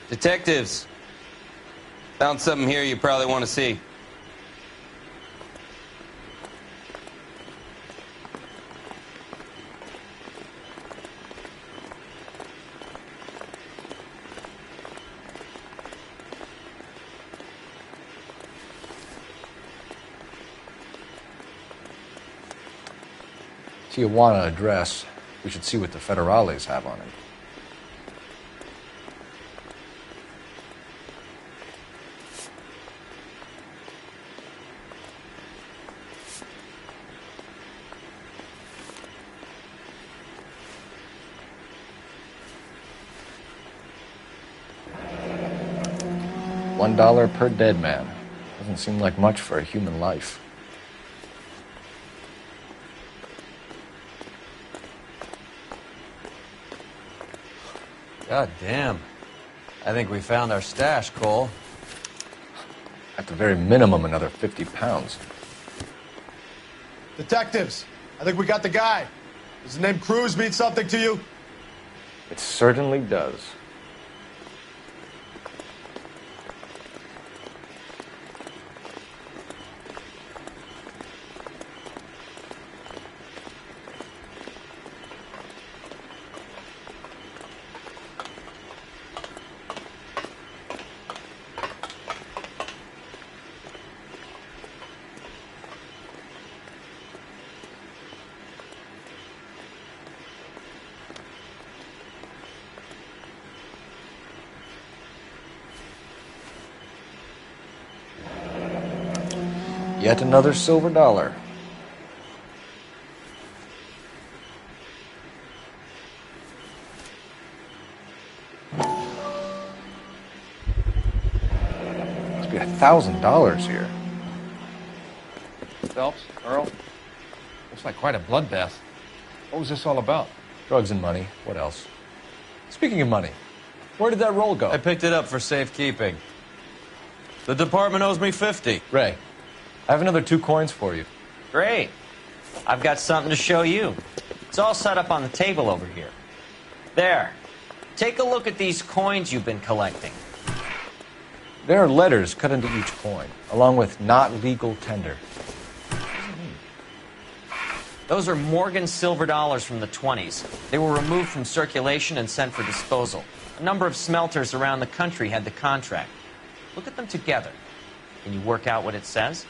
Detectives, found something here you probably want to see. Tijuana address. We should see what the federales have on him. $1 per dead man. Doesn't seem like much for a human life. God damn. I think we found our stash, Cole. At the very minimum, another 50 pounds. Detectives, I think we got the guy. Does the name Cruz mean something to you? It certainly does. Yet another silver dollar. Must be $1,000 here. Phelps, Earl, looks like quite a bloodbath. What was this all about? Drugs and money. What else? Speaking of money, where did that roll go? I picked it up for safekeeping. The department owes me 50. Ray, I have another 2 coins for you. Great. I've got something to show you. It's all set up on the table over here. There. Take a look at these coins you've been collecting. There are letters cut into each coin, along with not legal tender. Those are Morgan silver dollars from the 20s. They were removed from circulation and sent for disposal. A number of smelters around the country had the contract. Look at them together. Can you work out what it says?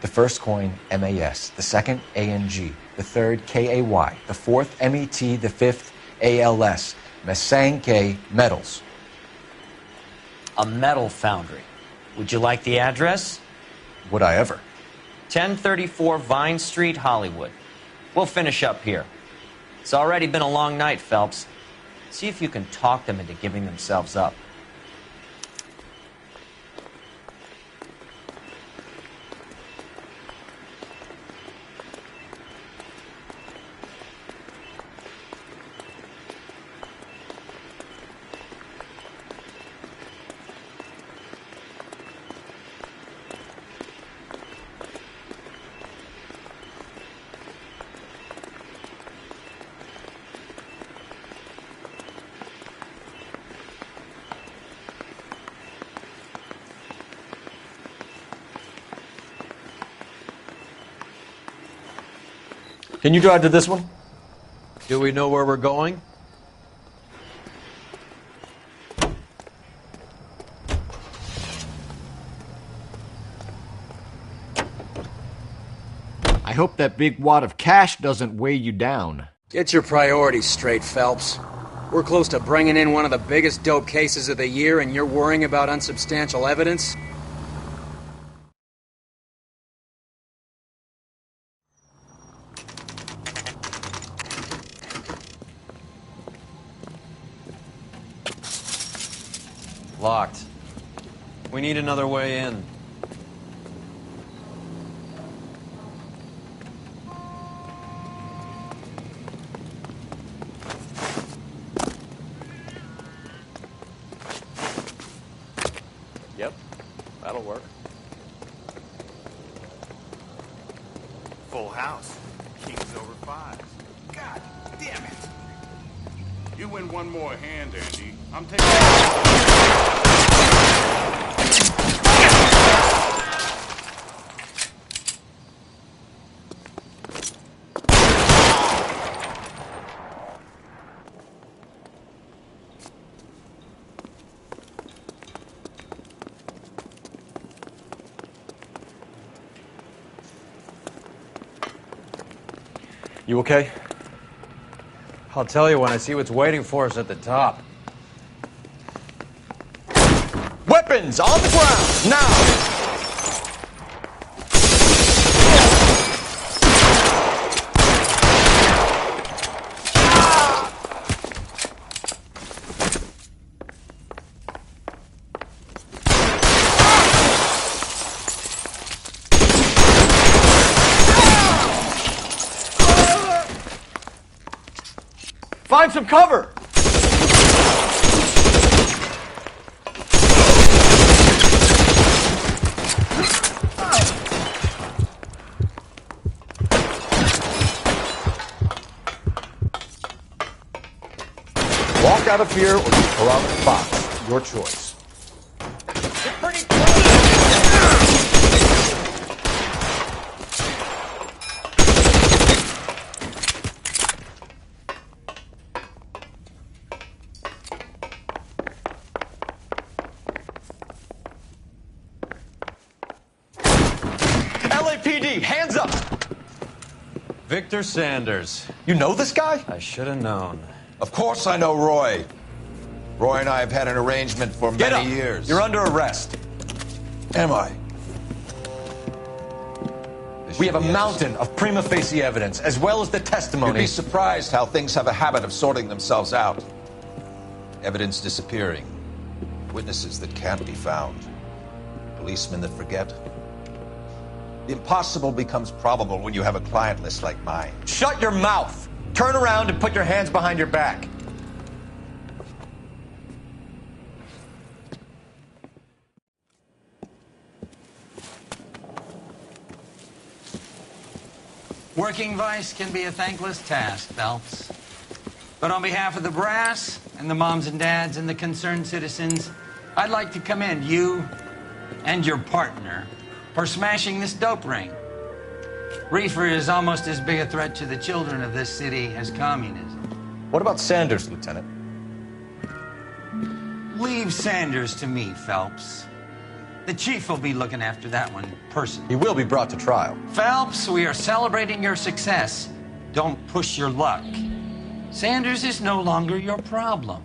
The first coin, MAS. The second, ANG. The third, KAY. The fourth, MET. The fifth, ALS. Mesanke Metals. A metal foundry. Would you like the address? Would I ever? 1034 Vine Street, Hollywood. We'll finish up here. It's already been a long night, Phelps. See if you can talk them into giving themselves up. Can you drive to this one? Do we know where we're going? I hope that big wad of cash doesn't weigh you down. Get your priorities straight, Phelps. We're close to bringing in one of the biggest dope cases of the year, and you're worrying about unsubstantial evidence? Locked. We need another way in. Yep, that'll work. Full house. Kings over 5. God damn it. You win one more hand, Andy. I'm taking... You okay? I'll tell you when I see what's waiting for us at the top. Weapons on the ground, now! Find some cover! Walk out of here or you pull out the box. Your choice. Get pretty close! LAPD, hands up! Victor Sanders. You know this guy? I should have known. Of course I know Roy. Roy and I have had an arrangement for many years. You're under arrest. Am I? We have a mountain of prima facie evidence, as well as the testimony. You'd be surprised how things have a habit of sorting themselves out. Evidence disappearing. Witnesses that can't be found. Policemen that forget. The impossible becomes probable when you have a client list like mine. Shut your mouth! Turn around and put your hands behind your back. Working vice can be a thankless task, Phelps. But on behalf of the brass and the moms and dads and the concerned citizens, I'd like to commend you and your partner for smashing this dope ring. Reefer is almost as big a threat to the children of this city as communism. What about Sanders, Lieutenant? Leave Sanders to me, Phelps. The chief will be looking after that one personally. He will be brought to trial. Phelps, we are celebrating your success. Don't push your luck. Sanders is no longer your problem.